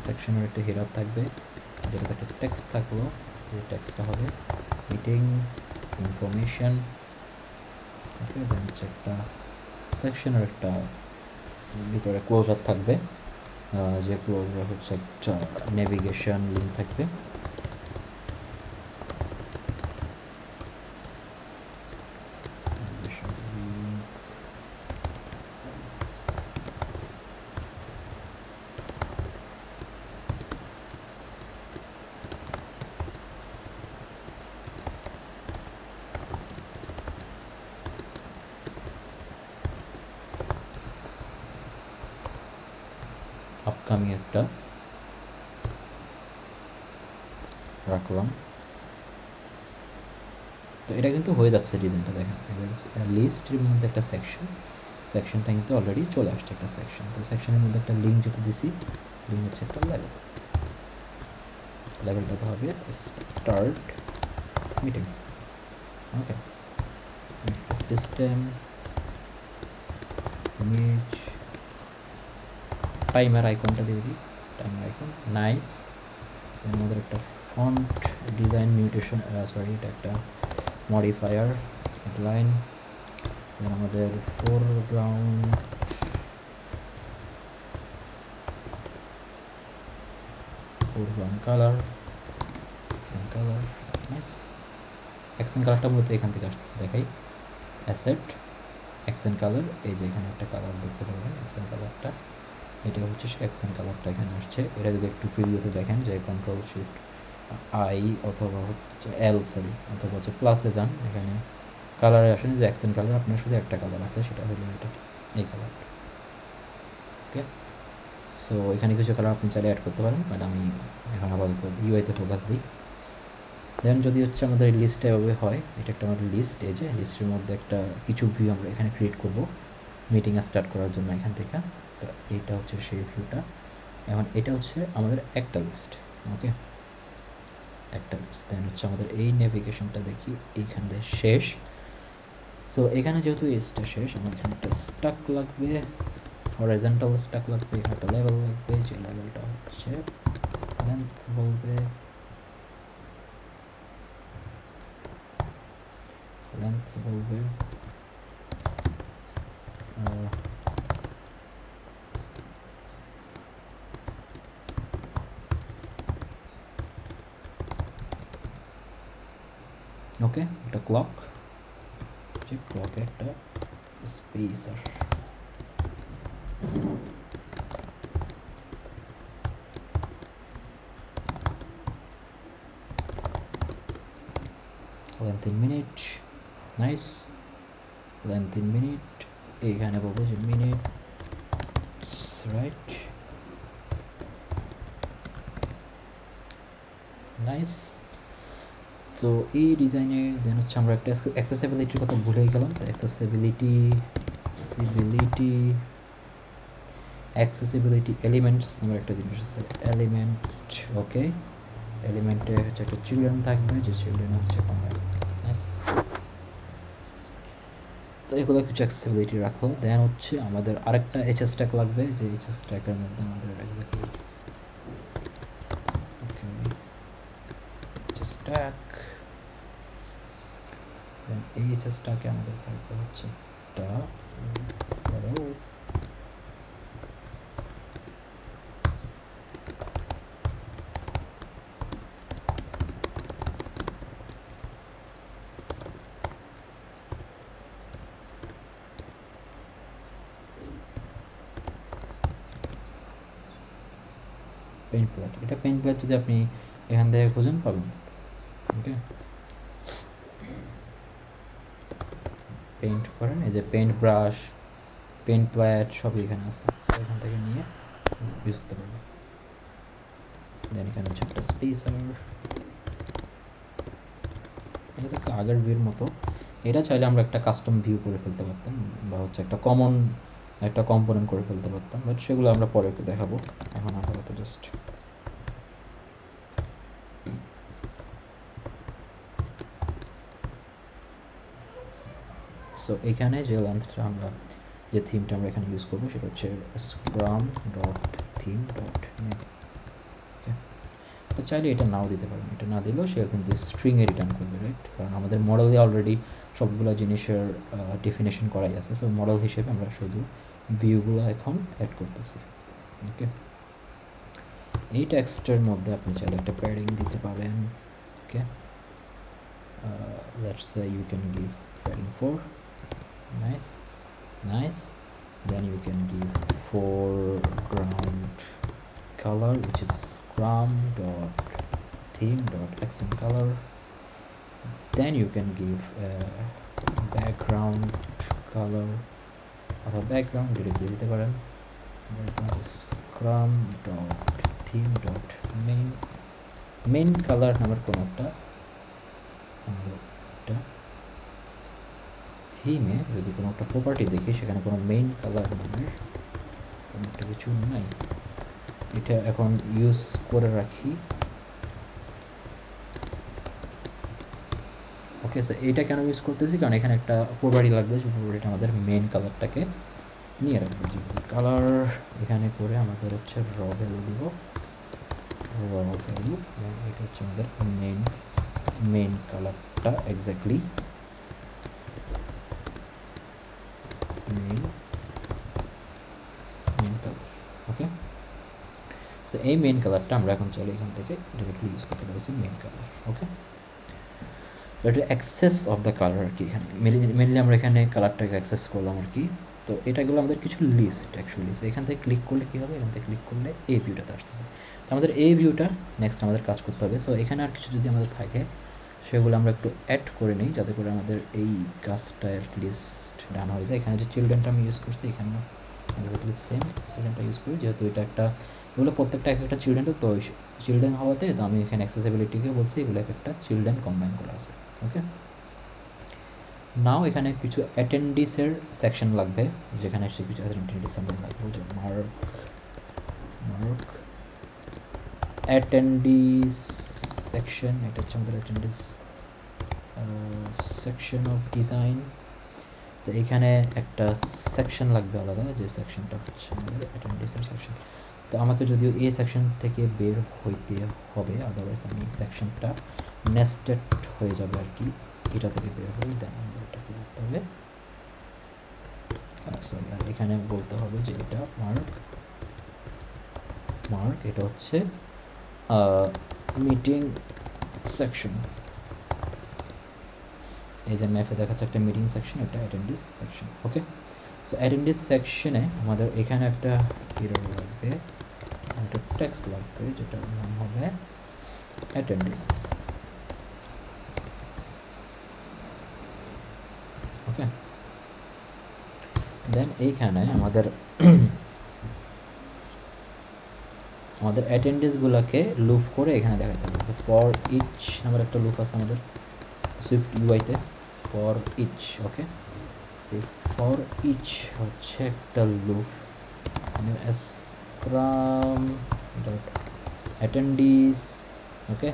সেকশনের একটা হেডার থাকবে, যেটাতে একটা টেক্সট থাকলো, এই টেক্সটটা হবে মিটিং ইনফরমেশন। ওকে, দেন হচ্ছে একটা সেকশনের একটা ভিতরে ক্লোজার থাকবে, যে ক্লোজার হচ্ছে একটা নেভিগেশন লিঙ্ক থাকবে। আপকামিং একটা রাখলাম। তো এটা কিন্তু হয়ে যাচ্ছে ডিজাইনটা, দেখেন লিস্টের মধ্যে একটা সেকশনটা কিন্তু অলরেডি চলে আসছে একটা সেকশন। তো সেকশনের মধ্যে একটা লিঙ্ক যেহেতু দিছি, লিঙ্ক হচ্ছে একটা লেভেলটা তো হবে স্টার্ট মিটিং। ওকে, সিস্টেম ইমেজ টাইমার আইকনটা দিয়ে দিই, টাইমার আইকন। নাইস। আমাদের একটা ফন্ট ডিজাইন মিউটেশন, সরি এটা একটা মডিফায়ার হেডলাইন। আমাদের foreground colour, accent colour. Nice. Accent কালারটা মূলত এখান থেকে আসতেছে, দেখাই অ্যাসেট অ্যাকসেন্ট কালার, এই যে এখানে একটা কালার দেখতে পাবেন অ্যাকসেন্ট কালারটা, এটা হচ্ছে অ্যাকসেন্ট কালারটা এখানে আসছে। এটা যদি একটু প্রিভিউতে দেখেন যে কন্ট্রোল শিফট আই অথবা হচ্ছে এল, সরি অথবা হচ্ছে প্লাসে যান, এখানে কালারে আসেন যে অ্যাকসেন্ট কালার, আপনার শুধু একটা কালার আছে, সেটা হলো এটা, এই কালারটা। ওকে, সো এখানে কিছু কালার আপনি চাইলে অ্যাড করতে পারেন, বাট আমি এখন আপাতত ইউআইতে ফোকাস দিই। দেন যদি হচ্ছে আমাদের এই লিস্টটা এভাবে হয়, এটা একটা আমাদের লিস্ট, এই যে লিস্টের মধ্যে একটা কিছু ভিউ আমরা এখানে ক্রিয়েট করব মিটিং স্টার্ট করার জন্য এখান থেকে। তো এইটা হচ্ছে সেই ভিউটা। এখন এটা হচ্ছে আমাদের একটা লিস্ট। ওকে, একটা লিস্ট। দেন হচ্ছে আমাদের এই নেভিগেশনটা দেখি এইখান থেকে শেষ। সো এখানে যেহেতু এজটা শেষ, আমার এখানে একটা স্টাক লাগবে, হরাইজন্টাল স্টাক লাগবে, এখানে একটা লেভেল লাগবে, যে লেভেলটা হচ্ছে লেন্থ বলবে, ওকে, একটা ক্লক, যে ক্লকে একটা spacer. length in minute, nice, length in minute, এখানে বলবো যে minute, right, nice. তো এই ডিজাইনের দেন হচ্ছে আমরা একটা অ্যাক্সেসিবিলিটির কথা ভুলেই গেলাম। তো অ্যাক্সেসিবিলিটি এলিমেন্টস নামের একটা জিনিস আছে, এলিমেন্ট, ওকে, এলিমেন্টে হচ্ছে একটা চিলড্রেন থাকবে, যে চিলড্রেন হচ্ছে নাইস। তো এগুলো কিছু অ্যাক্সেসিবিলিটি রাখলো। দেন হচ্ছে আমাদের আরেকটা এইচএস ট্যাগ লাগবে, যে এইচএস ট্যাগের মধ্যে আমাদের এক্স্যাক্টলি ওকে এইচএস ট্যাগ, দেন এই এইচএস ট্যাগে আমাদের থাকবে হচ্ছে একটা পেইন্ট প্যালেট। এটা পেইন্ট প্যালেট যদি আপনি এখান থেকে খুঁজেন পাবেন, ওকে। পেইন্ট করেন, এই যে পেইন্ট ব্রাশ, পেইন্ট প্যালেট সবই এখানে আছে, এখান থেকে নিয়ে ইউজ করতে পারবেন। দেন এখানে হচ্ছে একটা স্পেসার, এটা হচ্ছে একটা আগের ভিউর মতো। এটা চাইলে আমরা একটা কাস্টম ভিউ করে ফেলতে পারতাম, বা হচ্ছে একটা কমন একটা কম্পোনেন্ট করে ফেলতে পারতাম, বাট সেগুলো আমরা পরে একটু দেখাবো। এখন আপাতত জাস্ট সো এখানে যে লেন্থটা আমরা, যে থিমটা আমরা এখানে ইউজ করবো সেটা হচ্ছে scrum.theme.name, ওকে। তো চাইলে এটা নাও দিতে পারেন, এটা না দিলেও সে কিন্তু স্ট্রিংয়ে রিটার্ন করবে, রাইট, কারণ আমাদের মডেলে অলরেডি সবগুলো জিনিসের ডেফিনেশন করাই আছে। সো মডেল হিসেবে আমরা শুধু ভিউগুলো এখন অ্যাড করতেছি, ওকে। এই টেক্সটের মধ্যে আপনি চাইলে একটা প্যাডিং দিতে পারেন, okay. Let's say you can give padding 4, nice, nice. Then you can give foreground color, which is scrum.theme.accent color. Then you can give background color, or background directly দিতে পারেন, scrum.theme.main color নামের কোনো একটা থিমে যদি কোনো একটা প্রপার্টি দেখি সেখানে কোনো মেইন কালার নামের কোনো একটা কিছু নাই, এটা এখন ইউজ করে রাখি, ওকে। সো এইটা কেন ইউজ করতেছি, কারণ এখানে একটা প্রপার্টি লাগবে, যে প্রপার্টিটা আমাদের মেইন কালারটাকে নিয়ে রাখবে। যে কালার এখানে করে আমাদের হচ্ছে র ভ্যালু দিব, র ভ্যালু, এটা হচ্ছে আমাদের মেইন কালারটা, এক্স্যাক্টলি মেইন কালার, ওকে। সো এই মেইন কালারটা আমরা এখন চলে এখান থেকে ডিরেক্টলি ইউজ করতে পারছি, মেইন কালার, ওকে। এটা অ্যাক্সেস অফ দ্য কালার আর কি, এখানে মেনলি আমরা এখানে কালারটাকে অ্যাক্সেস করলাম আর কি। তো এটাগুলো আমাদের কিছু লিস্ট অ্যাকচুয়ালি। সো এখান থেকে ক্লিক করলে কী হবে, এখান থেকে ক্লিক করলে এই ভিউটাতে আসতেছে। তো আমাদের এই ভিউটা নেক্সট আমাদের কাজ করতে হবে। সো এখানে আর কিছু যদি আমাদের থাকে সেগুলো আমরা একটু অ্যাড করে নিই, যাতে করে আমাদের এই কাজটা অ্যাটলিস্ট ডান হয়ে যায়। এখানে যে চিলড্রেনটা আমি ইউজ করছি, এখানে এক্স্যাক্টলি সেম চিলড্রেনটা ইউজ করি, যেহেতু এটা একটা, এগুলো প্রত্যেকটা এক একটা চিলড্রেন, তো চিলড্রেন হওয়াতে তো আমি এখানে অ্যাক্সেসিবিলিটিকে বলছি এগুলো এক একটা চিলড্রেন কম্বাইন করা আছে, ওকে। নাও এখানে কিছু অ্যাটেন্ডিসের সেকশন লাগবে, যেখানে সে কিছু অ্যাটেন্ডিস আমরা লাগবে, যে মার্ক অ্যাটেন্ডিস সেকশন, এটা হচ্ছে আমাদের অ্যাটেন্ডিস সেকশন অফ ডিজাইন। তো এখানে একটা সেকশন লাগবে আলাদা, যে সেকশনটা হচ্ছে আমাদের অ্যাটেন্ডিসের সেকশন। তো আমাকে যদিও এই সেকশন থেকে বের হইতে হবে, আদারওয়াইজ আমি সেকশনটা নেস্টেড হয়ে যাবে আর কি, এটা থেকে বের হয়ে দেন আমরা এটাকে বলতে হবে, সরি, এখানে বলতে হবে যে এটা মার্ক এটা হচ্ছে মিটিং সেকশন। এই যে ম্যাপে দেখাচ্ছে একটা মিটিং সেকশন, এটা অ্যাটেন্ডিস সেকশন, ওকে। সো অ্যাটেন্ডিস সেকশনে আমাদের এখানে একটা হিরো লাগবে, একটা টেক্সট লাগবে, যেটার নাম হবে অ্যাটেন্ডিস, ওকে। দেন এইখানে আমাদের আমাদের অ্যাটেন্ডেন্সগুলোকে লুপ করে এখানে দেখাতে হবে। ফর ইচ নামের একটা লুপ আছে আমাদের সুইফট ইউআইতে, for each. Okay, for each হচ্ছে একটা loop. Scrum dot attendees, okay,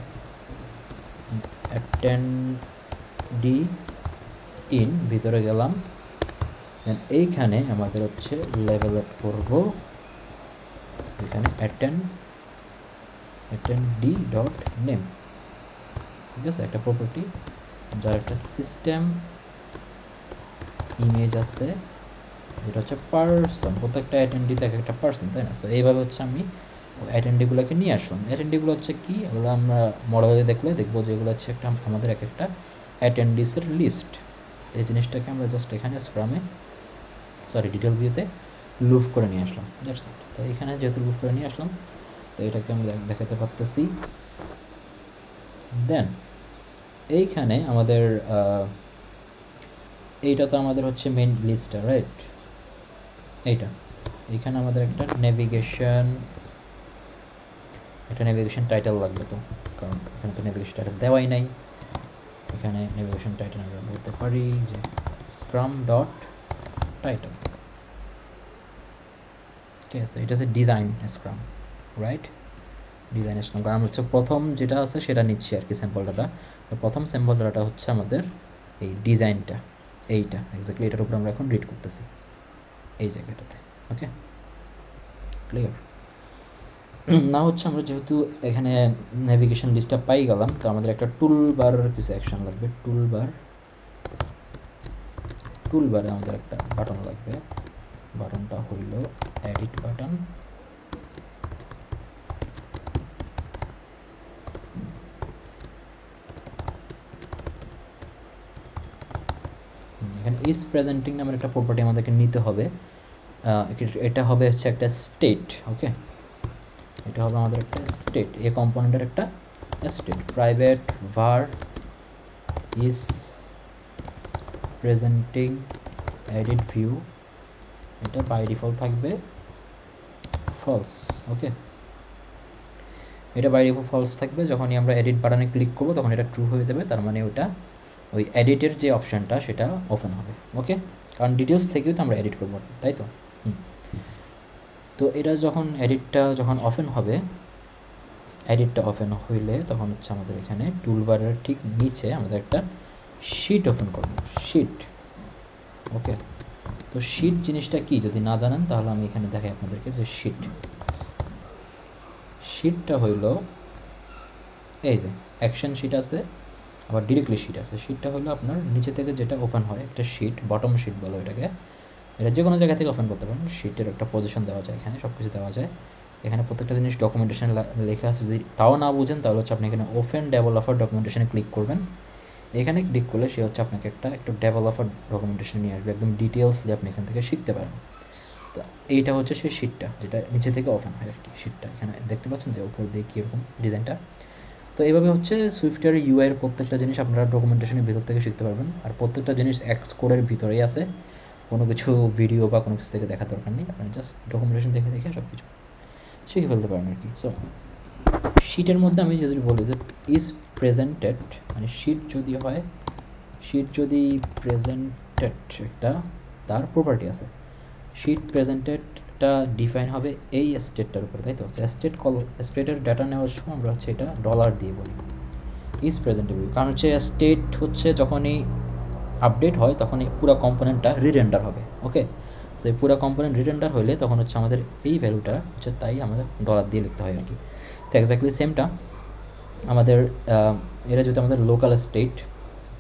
attendee in ভিতরে গেলাম। দেন এইখানে আমাদের হচ্ছে লেভেল অ্যাড করবো, এখানে অ্যাটেন্ডি ডট নেম, ঠিক আছে, একটা প্রপার্টি যার একটা সিস্টেম ইমেজ আছে, এটা হচ্ছে পার্সন। প্রত্যেকটা অ্যাটেন্ডিতে এক একটা পার্সন, তাই না? তো এইভাবে হচ্ছে আমি অ্যাটেন্ডিগুলোকে নিয়ে আসলাম। অ্যাটেন্ডিগুলো হচ্ছে কি, এগুলো আমরা মডেলে দেখলে দেখবো যে এগুলো হচ্ছে একটা আমাদের এক একটা অ্যাটেন্ডিসের লিস্ট। এই জিনিসটাকে আমরা জাস্ট এখানে স্ক্রামে ডিটেল ভিউতে লুপ করে নিয়ে আসলাম, দ্যাটস ইট। তো এখানে যেহেতু লুপ করে নিয়ে আসলাম, তো এটাকে আমি দেখাতে পারতেছি। দেন এইখানে আমাদের এইটা তো আমাদের হচ্ছে মেইন লিস্টটা, রাইট? এইখানে আমাদের একটা নেভিগেশন টাইটেল লাগবে, তো কারণ এখানে তো নেভিগেশন টাইটেল দেওয়াই নাই। এখানে নেভিগেশন টাইটেল আমরা বলতে পারি যে স্ক্রাম ডট টাইটেল। ঠিক আছে, এটা হচ্ছে design scrum, right? Design scrum, কারণ হচ্ছে প্রথম যেটা আছে সেটা নিচ্ছি আর কি, স্যাম্পল ডাটা। তো প্রথম স্যাম্পল ডাটা হচ্ছে আমাদের এই ডিজাইনটা, এইটা এক্স্যাক্টলি এটার উপর আমরা এখন রিড করতেছি এই জায়গাটাতে। ওকে, ক্লিয়ার? না হচ্ছে আমরা যেহেতু এখানে নেভিগেশন লিস্টটা পাই গেলাম, তো আমাদের একটা টুলবার কিছু অ্যাকশন লাগবে। টুলবারে আমাদের একটা বাটন লাগবে। বাটনটা হইল এডিট বাটন। এখানে ইজ প্রেজেন্টিং নামের একটা প্রপার্টি আমাদেরকে নিতে হবে। এটা হবে হচ্ছে একটা স্টেট। ওকে, এটা হবে আমাদের একটা স্টেট, এ কম্পোনেন্টের একটা state. Private var is presenting edit view, এটা বাই ডিফল্ট থাকবে ফলস। ওকে, এটা বাই ডিফল্ট ফলস থাকবে। যখনই আমরা এডিট বাটনে ক্লিক করবো তখন এটা ট্রু হয়ে যাবে, তার মানে ওটা ওই এডিটের যে অপশানটা সেটা ওপেন হবে। ওকে, কারণ ডিটেলস থেকেও তো আমরা এডিট করবো, তাই তো? তো এটা যখন এডিটটা ওপেন হবে, এডিটটা ওপেন হইলে তখন হচ্ছে আমাদের এখানে টুলবারের ঠিক নিচে আমাদের একটা শিট ওপেন করব, শিট। ওকে, তো শিট জিনিসটা কি যদি না জানেন তাহলে আমি এখানে দেখাই আপনাদেরকে যে শিটটা হইল এই যে অ্যাকশন শিট আছে, আবার ডিরেক্টলি শিট আছে। শিটটা হলো আপনার নিচে থেকে যেটা ওপেন হয় একটা শিট, বটম শিট বলো এটাকে। এটা যে কোনো জায়গা থেকে ওপেন করতে পারেন। শিটের একটা পজিশন দেওয়া যায়, এখানে সব কিছু দেওয়া যায়। এখানে প্রত্যেকটা জিনিস ডকুমেন্টেশন লেখা আছে। যদি তাও না বুঝেন তাহলে হচ্ছে আপনি এখানে ওপেন ডেভেলপার ডকুমেন্টেশনে ক্লিক করবেন। এখানে ক্লিক করলে সে হচ্ছে আপনাকে একটু ডেভেলপার ডকুমেন্টেশন নিয়ে আসবে, একদম ডিটেলসলি আপনি এখান থেকে শিখতে পারেন। তো এইটা হচ্ছে সেই শিটটা যেটা নিচে থেকে ওপেন হয় আর কি। শিটটা এখানে দেখতে পাচ্ছেন যে উপর দিয়ে কীরকম ডিজাইনটা। তো এইভাবে হচ্ছে সুইফটের ইউআইয়ের প্রত্যেকটা জিনিস আপনারা ডকুমেন্টেশনের ভিতর থেকে শিখতে পারবেন। আর প্রত্যেকটা জিনিস এক্স কোডের ভিতরেই আছে, কোনো কিছু ভিডিও বা কোনো কিছু থেকে দেখার দরকার নেই। আপনারা জাস্ট ডকুমেন্টেশন দেখে সব কিছু শিখে ফেলতে পারেন আর কি। সো শিটের মধ্যে আমি যদি বলি যে ইজ প্রেজেন্টেড, মানে শিট যদি প্রেজেন্টেড একটা তার প্রপার্টি আছে। শিট প্রেজেন্টেডটা ডিফাইন হবে এই স্টেটটার উপর, তাই তো? স্টেটের ডাটা নেওয়ার সময় আমরা হচ্ছে এটা ডলার দিয়ে বলি ইজ প্রেজেন্টেবল, কারণ হচ্ছে স্টেট হচ্ছে যখনই আপডেট হয় তখনই পুরো কম্পোনেন্টটা রিরেন্ডার হবে। ওকে, তো এই পুরো কম্পোনেন্ট রিরেন্ডার হলে তখন হচ্ছে আমাদের এই ভ্যালুটা হচ্ছে তাই আমাদের ডলার দিয়ে লিখতে হয় আর কি। তো এক্স্যাক্টলি সেমটা আমাদের এটা যেহেতু আমাদের লোকাল স্টেট,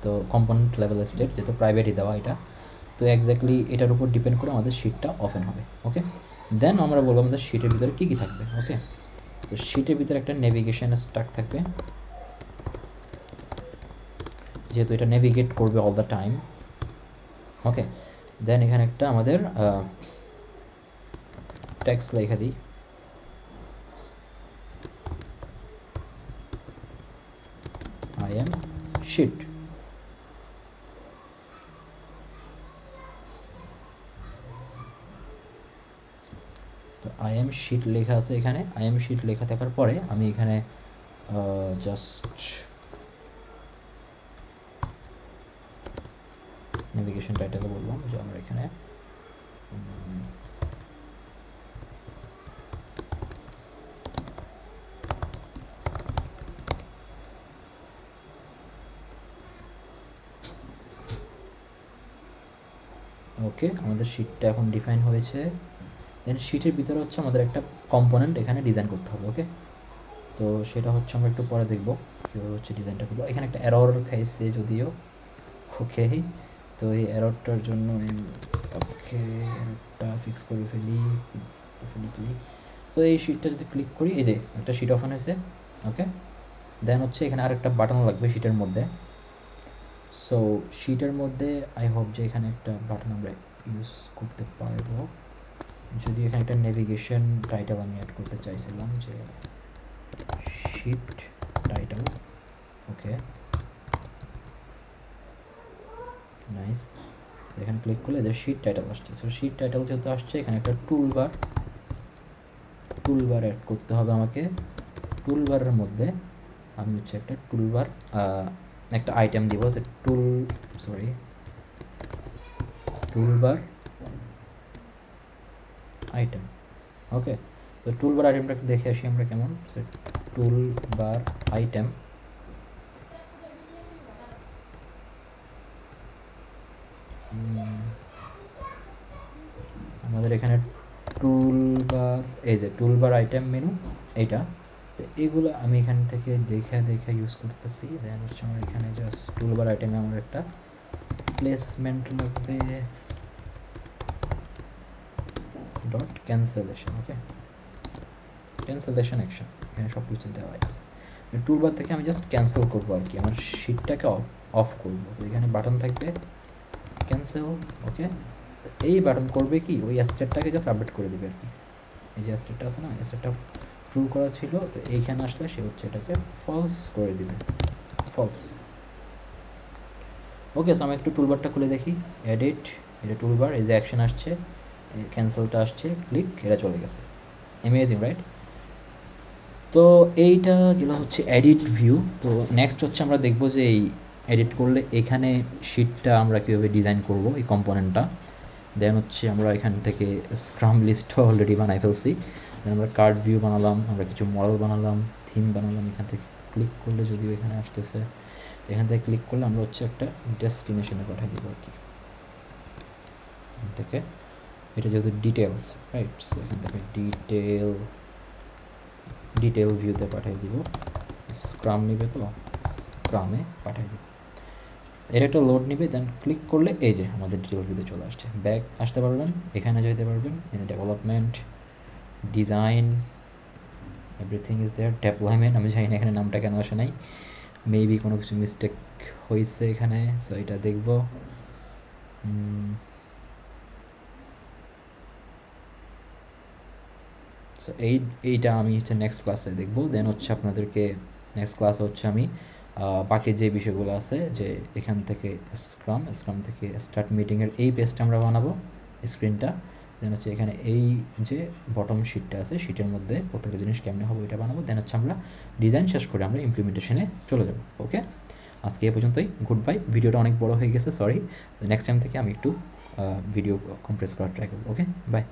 তো কম্পোনেন্ট লেভেল স্টেট যেহেতু প্রাইভেটই দেওয়া এটা, তো এক্স্যাক্টলি এটার উপর ডিপেন্ড করে আমাদের শিটটা ওপেন হবে। ওকে, দেন আমরা বলবো আমাদের শিটের ভিতরে কী থাকবে। ওকে, তো শিটের ভিতরে একটা নেভিগেশন স্ট্যাক থাকবে, যেহেতু এটা নেভিগেট করবে অল দ্য টাইম। ওকে, দেন এখানে একটা আমাদের টেক্সট লেখা দিই, I am sheet। তো আই এম শিট লেখা আছে এখানে। আই এম শিট লেখা থাকার পরে আমি এখানে জাস্ট নেভিগেশন টাইটেলে বললাম যে আমরা এখানে ওকে, আমাদের শিটটা এখন ডিফাইন হয়েছে। দেন শিটের ভিতরে হচ্ছে আমাদের একটা কম্পোনেন্ট এখানে ডিজাইন করতে হবে। ওকে, তো সেটা হচ্ছে আমরা একটু পরে দেখবো কীভাবে হচ্ছে ডিজাইনটা করবো। এখানে একটা এরর খাইছে যদিও। ওকে, তো এই এররটার জন্য ওকে এররটা ফিক্স করে ফেলি ডেফিনেটলি। সো এই শিটটা যদি ক্লিক করি, এই যে একটা শিট ওপেন হয়েছে। ওকে, দেন হচ্ছে এখানে আরেকটা বাটন লাগবে শিটের মধ্যে। সো শিটের মধ্যে আই হোপ যে এখানে একটা বাটন আমরা ইউজ করতে পারবো। যদি এখানে একটা নেভিগেশন টাইটেল আমি অ্যাড করতে চাইছিলাম, যে শিট টাইটেল। ওকে, নাইস। এখানে ক্লিক করলে যে শিট টাইটেল আসছে। সো শিট টাইটেল যেহেতু আসছে, এখানে একটা টুলবার অ্যাড করতে হবে আমাকে। টুলবারের মধ্যে আমি হচ্ছে একটা টুলবার একটা আইটেম দিব, যে টুলবার আইটেম। ওকে, তো টুলবার আইটেমটা একটু দেখে আসি আমরা কেমন। টুলবার আইটেম, আমাদের এখানে টুলবার, এই যে টুলবার আইটেম মেনু এইটা। তো এগুলো আমি এখান থেকে দেখে ইউজ করতেছি। দেন হচ্ছে আমার এখানে জাস্ট টুলবার আইটেমে আমার একটা প্লেসমেন্ট লাগবে, ডট ক্যান্সেলেশন। ওকে, ক্যান্সেলেশন অ্যাকশন, এখানে সব কিছু দেওয়া আছে। টুলবার থেকে আমি জাস্ট ক্যান্সেল করবো আর কি, আমার শিটটাকে অফ করবো। তো এখানে বাটন থাকবে ক্যান্সেল। ওকে, এই বাটন করবে কি, ওই স্টেটটাকে জাস্ট আপডেট করে দেবে আর কি। এই যে স্টেটটা আছে না, স্টেটটা ট্রু করা ছিল, তো এইখানে আসলে সে হচ্ছে এটাকে ফলস করে দিবে, ফলস। ওকে, সো আমি একটু টুলবারটা খুলে দেখি। এডিট, এটা টুলবার, এই যে অ্যাকশন আসছে, ক্যান্সেলটা আসছে, ক্লিক, এটা চলে গেছে। Amazing, right? তো এইটা গেল হচ্ছে এডিট ভিউ। তো নেক্সট হচ্ছে আমরা দেখব যে এই এডিট করলে এখানে শিটটা আমরা কীভাবে ডিজাইন করব, এই কম্পোনেন্টটা। দেন হচ্ছে আমরা এখান থেকে স্ক্রাম লিস্টও অলরেডি বানাই ফেলছি। দেন আমরা কার্ড ভিউ বানালাম, আমরা কিছু মডেল বানালাম, থিম বানালাম। এখান থেকে ক্লিক করলে যদিও এখানে আসতেছে, এখান থেকে ক্লিক করলে আমরা হচ্ছে একটা ডেস্টিনেশনে পাঠিয়ে দেবো আর কি। এখান থেকে এটা যেহেতু ডিটেলস, রাইট? সো এখান থেকে ডিটেল ভিউতে পাঠিয়ে দিব। স্ক্রাম নিবে, তো স্ক্রামে পাঠিয়ে দিব। এর একটা লোড নিবে, দেন ক্লিক করলে এই যে আমাদের ডিটেল ভিউতে চলে আসছে। ব্যাক আসতে পারবেন, এখানে যেতে পারবেন, development, design, everything is there. Deployment, আমি জানি না এখানে নামটা কেন আসে নাই, মেবি কোনো কিছু মিস্টেক হয়েছে এখানে। সো এটা দেখব। সো এইটা আমি হচ্ছে নেক্সট ক্লাসে দেখবো। দেন হচ্ছে আপনাদেরকে নেক্সট ক্লাসে হচ্ছে আমি বাকি যে বিষয়গুলো আছে, যে এখান থেকে স্ক্রাম থেকে স্টার্ট মিটিংয়ের এই পেজটা আমরা বানাবো, স্ক্রিনটা। দেন হচ্ছে এখানে এই যে বটম শিটটা আছে, শিটের মধ্যে প্রত্যেকটা জিনিস কেমনে হবে এটা বানাবো। দেন হচ্ছে আমরা ডিজাইন শেষ করে আমরা ইমপ্লিমেন্টেশনে চলে যাবো। ওকে, আজকে এ পর্যন্তই, গুড বাই। ভিডিওটা অনেক বড় হয়ে গেছে, সরি। নেক্সট টাইম থেকে আমি একটু ভিডিও কম্প্রেস করার ট্রাই করবো। ওকে, বাই।